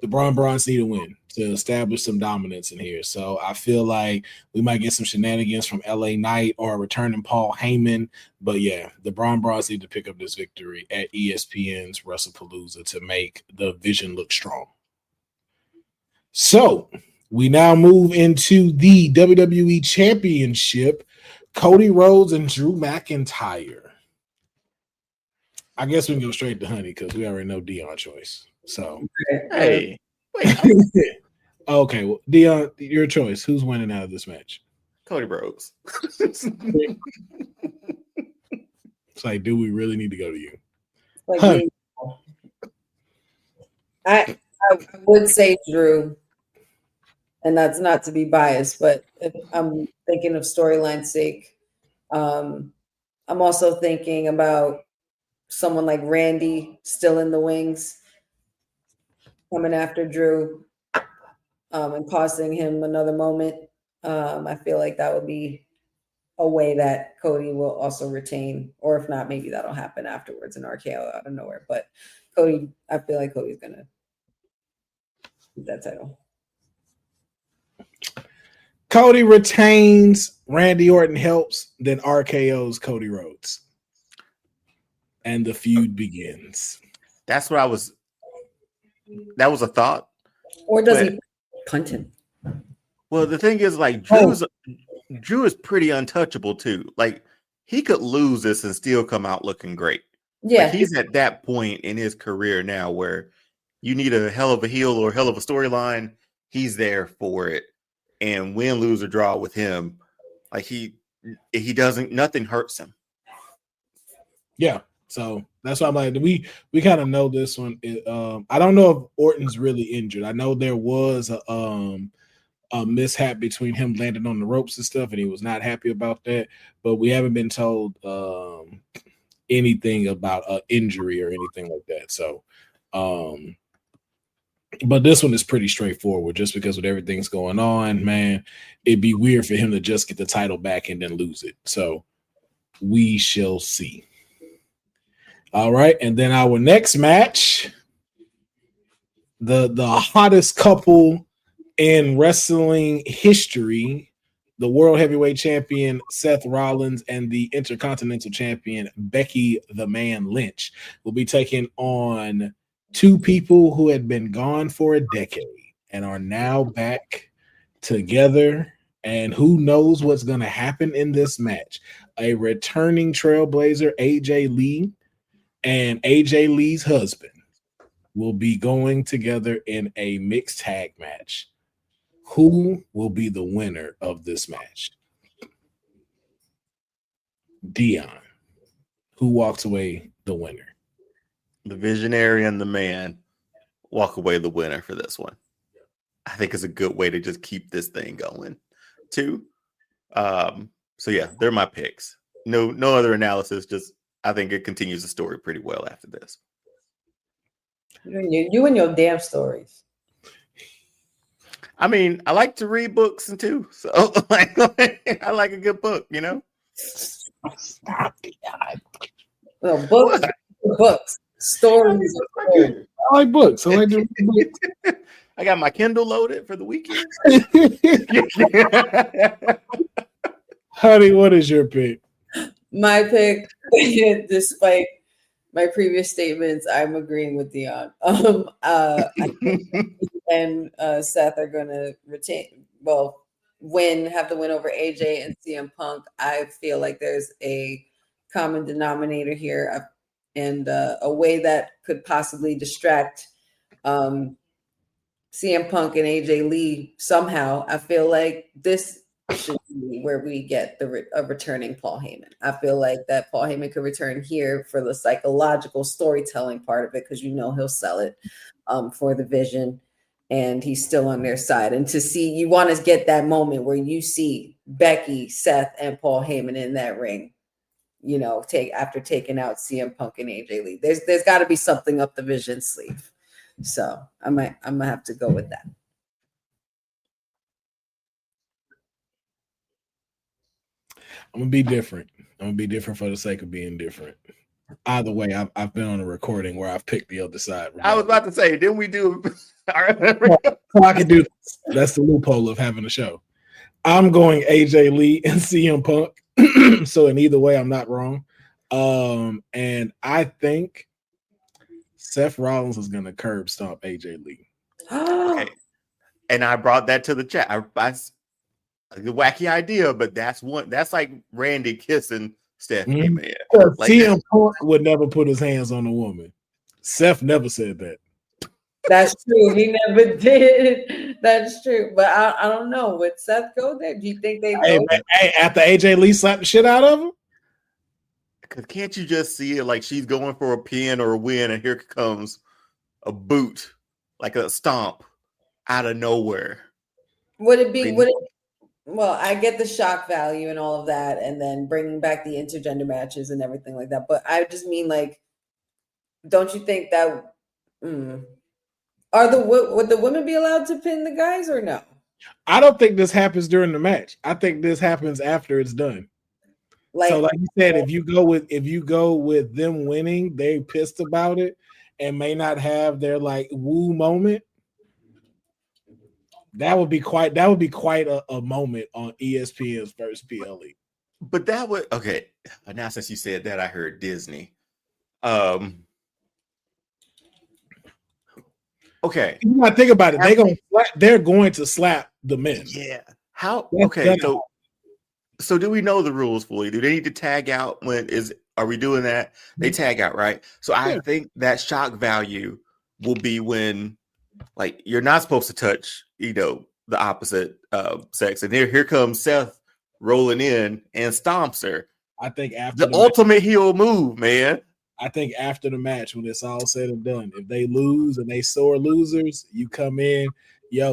The Bronze need a win to establish some dominance in here. So I feel like we might get some shenanigans from LA Knight or a returning Paul Heyman. But yeah, the Bronze need to pick up this victory at ESPN's Wrestlepalooza to make the vision look strong. So we now move into the WWE Championship. Cody Rhodes and Drew McIntyre. I guess we can go straight to Honey because we already know Deonne's choice. So, hey, okay, well, Deonne, your choice. Who's winning out of this match? Cody Rhodes. It's like, do we really need to go to you? Like, I would say Drew, and that's not to be biased, but if I'm thinking of storyline's sake. I'm also thinking about someone like Randy still in the wings, coming after Drew, and costing him another moment. I feel like that would be a way that Cody will also retain, or if not, maybe that'll happen afterwards in RKO out of nowhere. But Cody, I feel like Cody's gonna get that title. Cody retains, Randy Orton helps, then RKO's Cody Rhodes. And the feud begins. That's what that was a thought. Or does he punt him? Well, the thing is, like, Drew is pretty untouchable too. Like, he could lose this and still come out looking great. Yeah. Like, he's at that point in his career now where you need a hell of a heel or a hell of a storyline. He's there for it. And win, lose, or draw with him, like he doesn't, nothing hurts him. Yeah. So that's why I'm like, we kind of know this one. I don't know if Orton's really injured. I know there was a mishap between him landing on the ropes and stuff, and he was not happy about that. But we haven't been told anything about an injury or anything like that. So But this one is pretty straightforward just because with everything's going on, man, it'd be weird for him to just get the title back and then lose it. So we shall see. All right. And then our next match, the hottest couple in wrestling history, the World Heavyweight Champion Seth Rollins and the Intercontinental Champion Becky the Man Lynch will be taking on two people who had been gone for a decade and are now back together. And who knows what's going to happen in this match? A returning Trailblazer, AJ Lee, and AJ Lee's husband will be going together in a mixed tag match. Who will be the winner of this match? Deonne. Who walks away the winner? The visionary and the man walk away the winner for this one. I think it's a good way to just keep this thing going too. So yeah, they're my picks. No other analysis. Just I think it continues the story pretty well after this. You and your damn stories. I mean, I like to read books and too. So I like a good book, you know. Well, books, stories. I like books. I like to read books. I got my Kindle loaded for the weekend. Honey, what is your pick? My pick, despite my previous statements, I'm agreeing with Deonne. And Seth are going to retain. Well, have the win over AJ and CM Punk. I feel like there's a common denominator here, and a way that could possibly distract CM Punk and AJ Lee somehow. I feel like this should be where we get a returning Paul Heyman. I feel like that Paul Heyman could return here for the psychological storytelling part of it, because he'll sell it for the vision, and he's still on their side. And you want to get that moment where you see Becky, Seth, and Paul Heyman in that ring, after taking out CM Punk and AJ Lee. There's got to be something up the vision sleeve. So I'm gonna have to go with that. I'm gonna be different. I'm gonna be different for the sake of being different. Either way, I've been on a recording where I've picked the other side. I was about to say, didn't we do? So I can do this. That's the loophole of having a show. I'm going AJ Lee and CM Punk. So in either way, I'm not wrong. And I think Seth Rollins is gonna curb stomp AJ Lee. Okay. And I brought that to the chat. The wacky idea, but that's like Randy kissing Stephanie, man. Like CM Punk would never put his hands on a woman. Seth never said that. That's true. He never did. That's true. But I don't know. Would Seth go there? Do you think they go there? After AJ Lee slapped the shit out of him? Because can't you just see it like she's going for a pin or a win, and here comes a boot, like a stomp out of nowhere? Well, I get the shock value and all of that, and then bringing back the intergender matches and everything like that. But I just mean, like, don't you think that would the women be allowed to pin the guys or no? I don't think this happens during the match. I think this happens after it's done. Like you said, if you go with them winning, they pissed about it and may not have their like woo moment. That would be quite a moment on ESPN's first PLE. But that would okay. Now since you said that, I heard Disney. Okay. You gotta think about it. They're going to slap the men. Yeah. How? Okay. So do we know the rules fully? Do they need to tag out are we doing that? They tag out, right? So I think that shock value will be when, like, you're not supposed to touch, the opposite sex, and here comes Seth rolling in and stomps her. I think after the ultimate heel move, man. I think after the match, when it's all said and done, if they lose and they sore losers, you come in,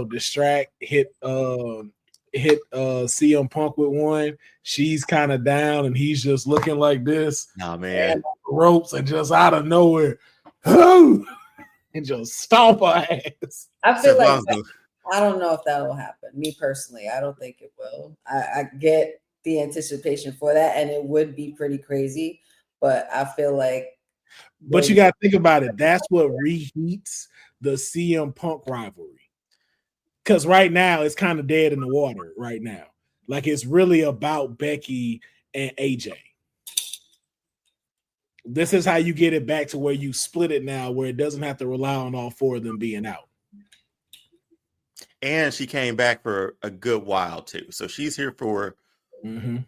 distract, hit CM Punk with one. She's kind of down, and he's just looking like this. Nah, man. Ropes, and just out of nowhere, oh, and just stomp her ass. I feel like I don't know if that'll happen. Me personally, I don't think it will. I get the anticipation for that, and it would be pretty crazy. But I feel like, but you got to think about it. That's what reheats the CM Punk rivalry. Because right now it's kind of dead in the water. Right now, like it's really about Becky and AJ. This is how you get it back to where you split it now, where it doesn't have to rely on all four of them being out. And she came back for a good while too. So she's here for,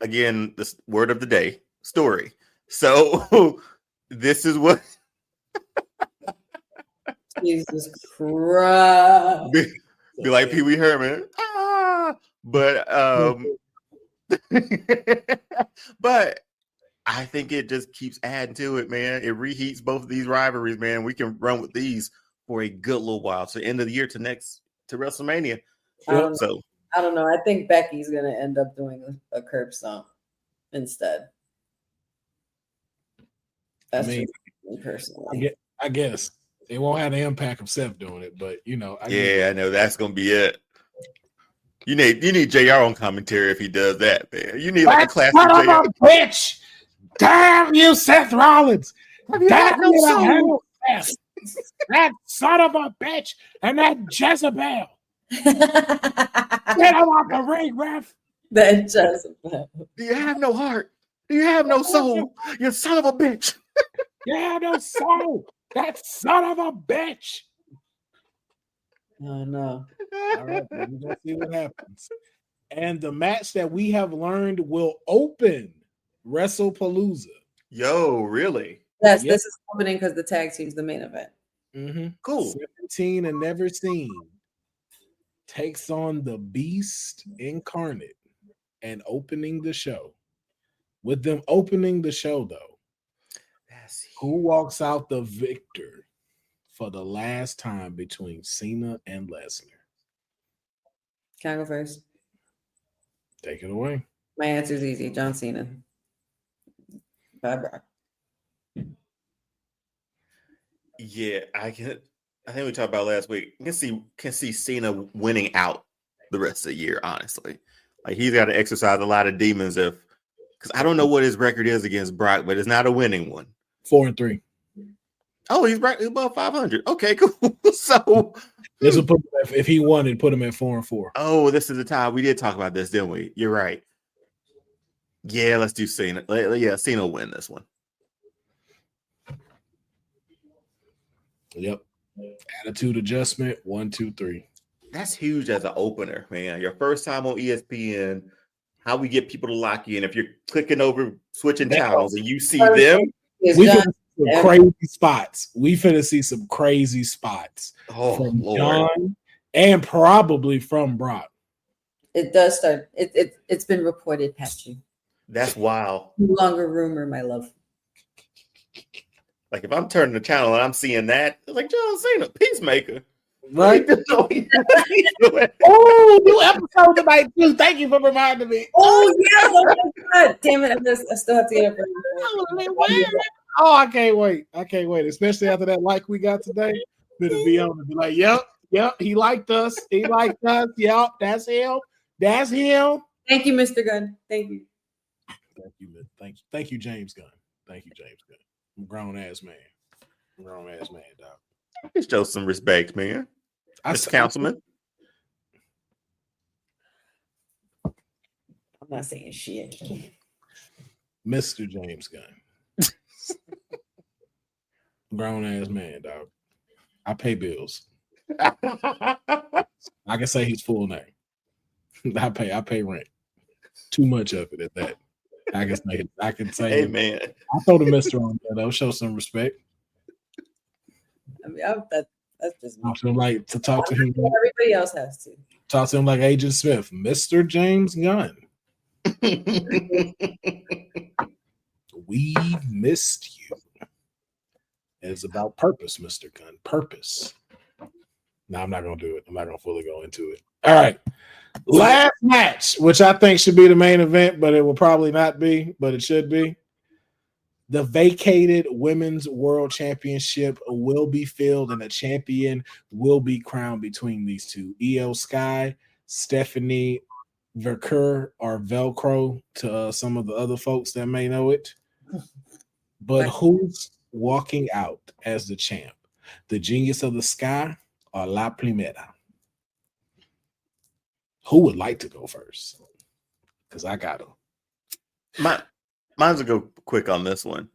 again, the word of the day story. So this is what Jesus Christ. Be like Pee Wee Herman. But but I think it just keeps adding to it, man. It reheats both of these rivalries, man. We can run with these for a good little while. So end of the year to WrestleMania. I don't know. I think Becky's gonna end up doing a curb stomp instead. That's me personally. I guess it won't have the impact of Seth doing it, but you know. I know that's gonna be it. You need JR on commentary if he does that, man. You need like a classic son of a bitch! Damn you, Seth Rollins! Damn you, Seth! That son of a bitch and that Jezebel! Get him off the ring, ref! That Jezebel. Do you have no heart? Do you have no soul? You son of a bitch! You have no soul! That son of a bitch! Oh no. All right, we're gonna see what happens. And the match that we have learned will open Wrestlepalooza. Yo, really? Yes, this is opening because the tag team's the main event. Cool. 17 and Never Seen takes on the Beast Incarnate and opening the show. With them opening the show, though, who walks out the victor for the last time between Cena and Lesnar? Can I go first? Take it away. My answer is easy. John Cena. Bye, Brock. Yeah, I think we talked about last week. You can see Cena winning out the rest of the year, honestly. Like he's got to exercise a lot of demons because I don't know what his record is against Brock, but it's not a winning one. 4-3. Oh, he's above 500. Okay, cool. So this will put if he won, it'd put him at 4-4. Oh, this is the time we did talk about this, didn't we? You're right. Yeah, let's do Cena. Yeah, Cena will win this one. Yep. Attitude adjustment. 1, 2, 3. That's huge as an opener, man. Your first time on ESPN. How we get people to lock in? If you're clicking over, switching channels, and you see them, we finna see some crazy spots. We finna see some crazy spots from Lord. John and probably from Brock. It does start. It's been reported, Patrick. That's wild. No longer rumor, my love. Like if I'm turning the channel and I'm seeing that, it's like John Cena, Peacemaker. Right? Oh, new episode tonight too. Thank you for reminding me. Oh yeah! Oh my God. Damn it! I still have to get up. Oh, I can't wait. I can't wait. Especially after that like we got today. Better be on and be like, yep. He liked us. He liked us. Yep, that's him. That's him. Thank you, Mr. Gunn. Thank you. Thank you, James Gunn. Thank you, James Gunn. I'm a grown ass man. Dog. Just show some respect, man. Mr. Councilman. I'm not saying shit. Mr. James Gunn. Grown ass man, dog. I pay bills. I can say his full name. I pay rent. Too much of it at that. I can say hey man. I throw the Mr. on there though. Show some respect. I mean, that's just talk to him. Everybody else has to talk to him like Agent Smith, Mr. James Gunn. We missed you. It's about purpose, Mr. Gunn. Purpose. No, I'm not gonna do it. I'm not gonna fully go into it. All right. Last match, which I think should be the main event, but it will probably not be, but it should be. The vacated Women's World Championship will be filled, and a champion will be crowned between these two. Io Sky, Stephanie Vercur, or Velcro to some of the other folks that may know it. But who's walking out as the champ? The Genius of the Sky or La Primera? Who would like to go first? Because I got to. Mine's will go quick on this one.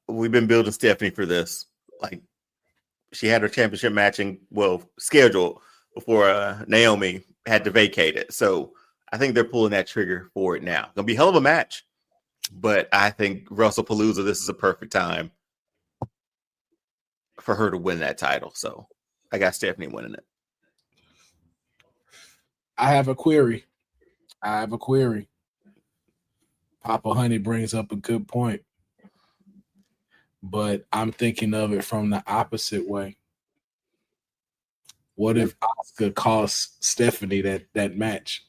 We've been building Stephanie for this. Like, she had her championship matching, scheduled before Naomi had to vacate it. So I think they're pulling that trigger for it now. Gonna be a hell of a match, but I think Wrestlepalooza, this is a perfect time for her to win that title. So I got Stephanie winning it. I have a query. Papa Honey brings up a good point, but I'm thinking of it from the opposite way. What if Asuka costs Stephanie that match?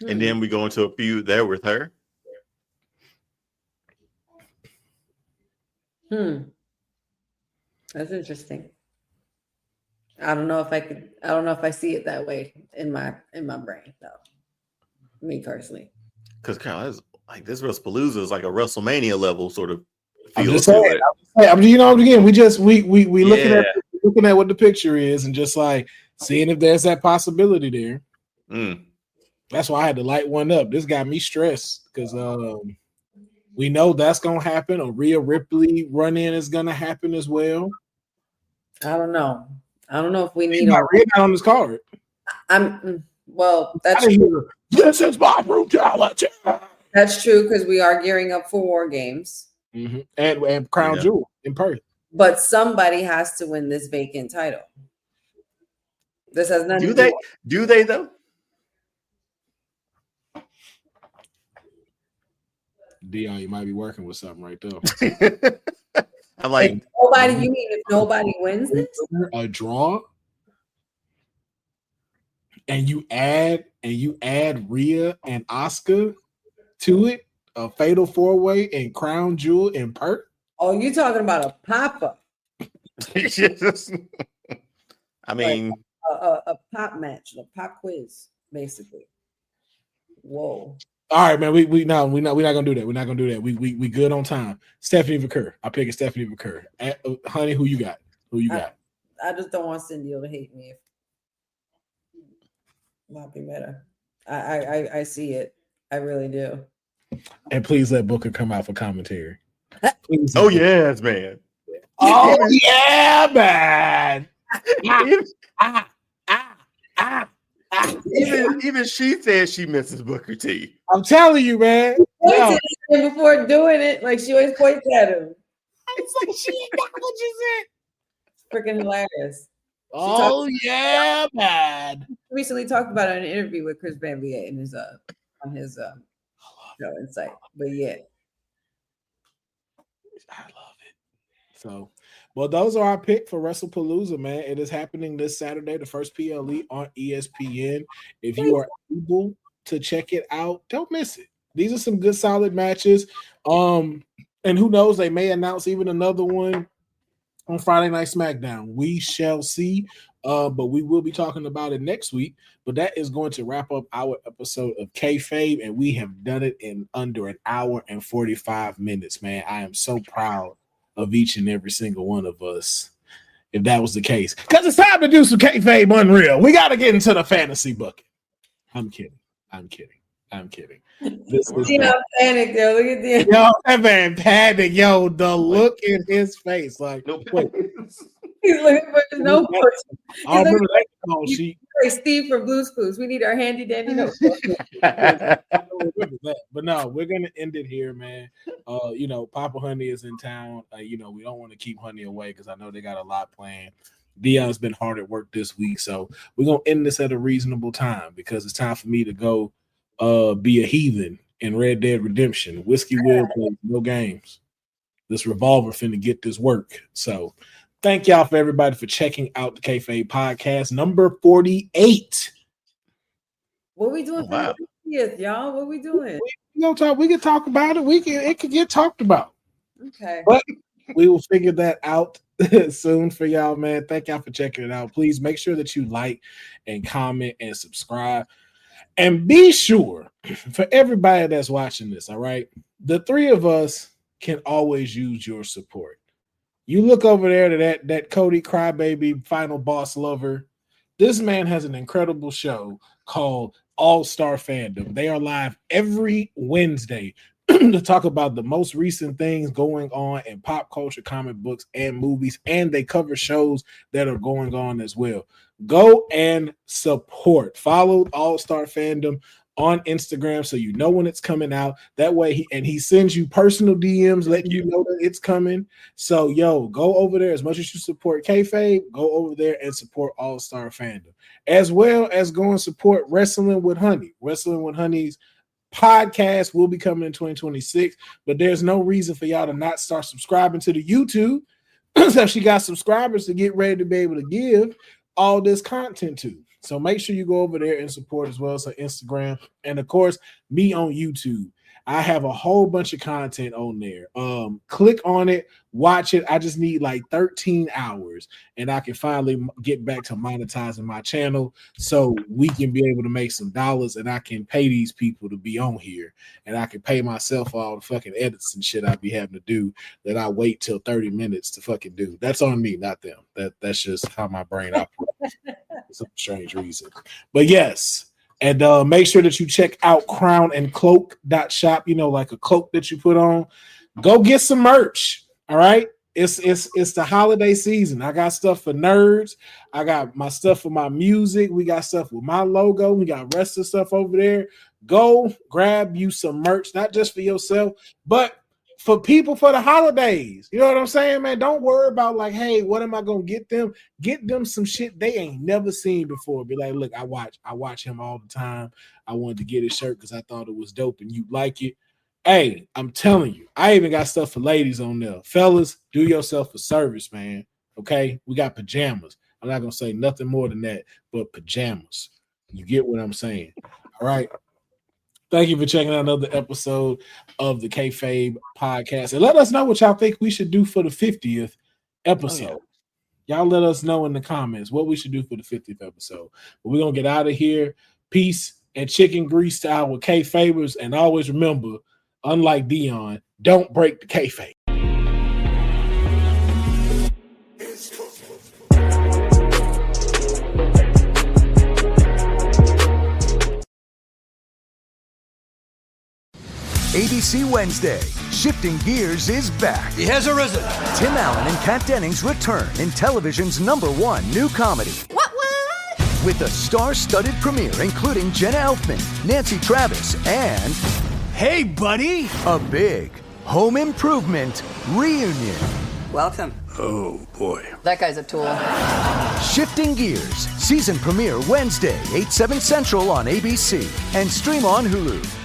And then we go into a feud there with her. That's interesting. I don't know if I see it that way in my brain, though. Me personally. Because this Wrestlepalooza is like a WrestleMania level sort of feel. I'm just saying, again, we looking at what the picture is and just like seeing if there's that possibility there. That's why I had to light one up. This got me stressed because we know that's gonna happen. A Rhea Ripley run-in is gonna happen as well. I don't know if we need Rhea not on this card. That's true. This is my brutality. That's true because we are gearing up for War Games and Crown Jewel in Perth. But somebody has to win this vacant title. This has nothing. Do they though? Deonne, you might be working with something right there. I'm like, nobody. You mean if nobody wins this? A draw, and you add Rhea and Asuka to it, a fatal 4-way and Crown Jewel in Perth. Oh, you talking about a pop-up? I mean, a pop match, a pop quiz, basically. Whoa. All right, man. We're not gonna do that. We're not gonna do that. We good on time. Stephanie Vercur. I'm picking Stephanie Vercur. Honey, who you got? I just don't want Cindy to hate me. Might be better. I see it. I really do. And please let Booker come out for commentary. Oh yes, man. Oh yeah, man. Even she says she misses Booker T. I'm telling you, man. Before doing it, like she always points at him. It's like she acknowledges it. Freaking hilarious. Yeah, man. Recently talked about it in an interview with Chris Bambier in his on his show Insight. But yeah. I love it. So, well, those are our pick for Wrestlepalooza, man. It is happening this Saturday, the first PLE on ESPN. If you are able to check it out, don't miss it. These are some good, solid matches. And who knows, they may announce even another one on Friday Night SmackDown. We shall see. But we will be talking about it next week. But that is going to wrap up our episode of Kayfabe, and we have done it in under an hour and 45 minutes, man. I am so proud of each and every single one of us, if that was the case. Because it's time to do some Kayfabe Unreal. We got to get into the fantasy bucket. I'm kidding. This is panic, yo. Look at the yo, that man panic, yo. The look in his face, like, wait. He's looking for his notebook. I remember that call sheet. Like Steve from Blue's Clues. We need our handy dandy notebook. But no, we're gonna end it here, man. Papa Honey is in town. We don't want to keep Honey away because I know they got a lot planned. Deonne's been hard at work this week, so we're gonna end this at a reasonable time because it's time for me to go be a heathen in Red Dead Redemption. Whiskey will play no games. This revolver finna get this work. So thank y'all for everybody for checking out the Kayfabe podcast number 48. What are we doing? Wow. 50th, y'all. What we doing? We can talk about it. It can get talked about. Okay. But we will figure that out soon for y'all, man. Thank y'all for checking it out. Please make sure that you like and comment and subscribe. And be sure, for everybody that's watching this, all right, the three of us can always use your support. You look over there to that Cody Crybaby Final Boss Lover. This man has an incredible show called All-Star Fandom. They are live every Wednesday to talk about the most recent things going on in pop culture, comic books, and movies, and they cover shows that are going on as well. Go and support. Follow All-Star Fandom on Instagram so you know when it's coming out. That way he sends you personal DMs letting you know that it's coming. So go over there. As much as you support kayfabe, go over there and support All-Star Fandom, as well as go and support Wrestling with Honey. Wrestling with Honey's podcast will be coming in 2026, but there's no reason for y'all to not start subscribing to the YouTube. So she got subscribers to get ready to be able to give all this content to. So make sure you go over there and support as well as on Instagram. And of course, me on YouTube. I have a whole bunch of content on there. Click on it, watch it. I just need like 13 hours and I can finally get back to monetizing my channel so we can be able to make some dollars and I can pay these people to be on here and I can pay myself all the fucking edits and shit I be having to do that I wait till 30 minutes to fucking do. That's on me, not them. That's just how my brain operates. For some strange reason. But yes. And make sure that you check out crownandcloak.shop, like a cloak that you put on. Go get some merch. All right. It's the holiday season. I got stuff for nerds. I got my stuff for my music. We got stuff with my logo. We got rest of stuff over there. Go grab you some merch, not just for yourself, but for people for the holidays. You know what I'm saying, man? Don't worry about like, hey, what am I gonna get them? Get them some shit they ain't never seen before. Be like, look, I watch him all the time. I wanted to get his shirt because I thought it was dope and you like it. Hey, I'm telling you, I even got stuff for ladies on there. Fellas, do yourself a service, man. Okay, we got pajamas. I'm not gonna say nothing more than that, but pajamas. You get what I'm saying? All right. Thank you for checking out another episode of the Kayfabe podcast. And let us know what y'all think we should do for the 50th episode. Oh, yeah. Y'all let us know in the comments what we should do for the 50th episode. But we're going to get out of here. Peace and chicken grease to our Kayfabers. And always remember, unlike Deonne, don't break the Kayfabe. ABC Wednesday, Shifting Gears is back. He has arisen. Tim Allen and Kat Dennings return in television's #1 new comedy. What? With a star-studded premiere including Jenna Elfman, Nancy Travis, and... Hey, buddy! A big home improvement reunion. Welcome. Oh, boy. That guy's a tool. Shifting Gears, season premiere Wednesday, 8/7 Central on ABC, and stream on Hulu.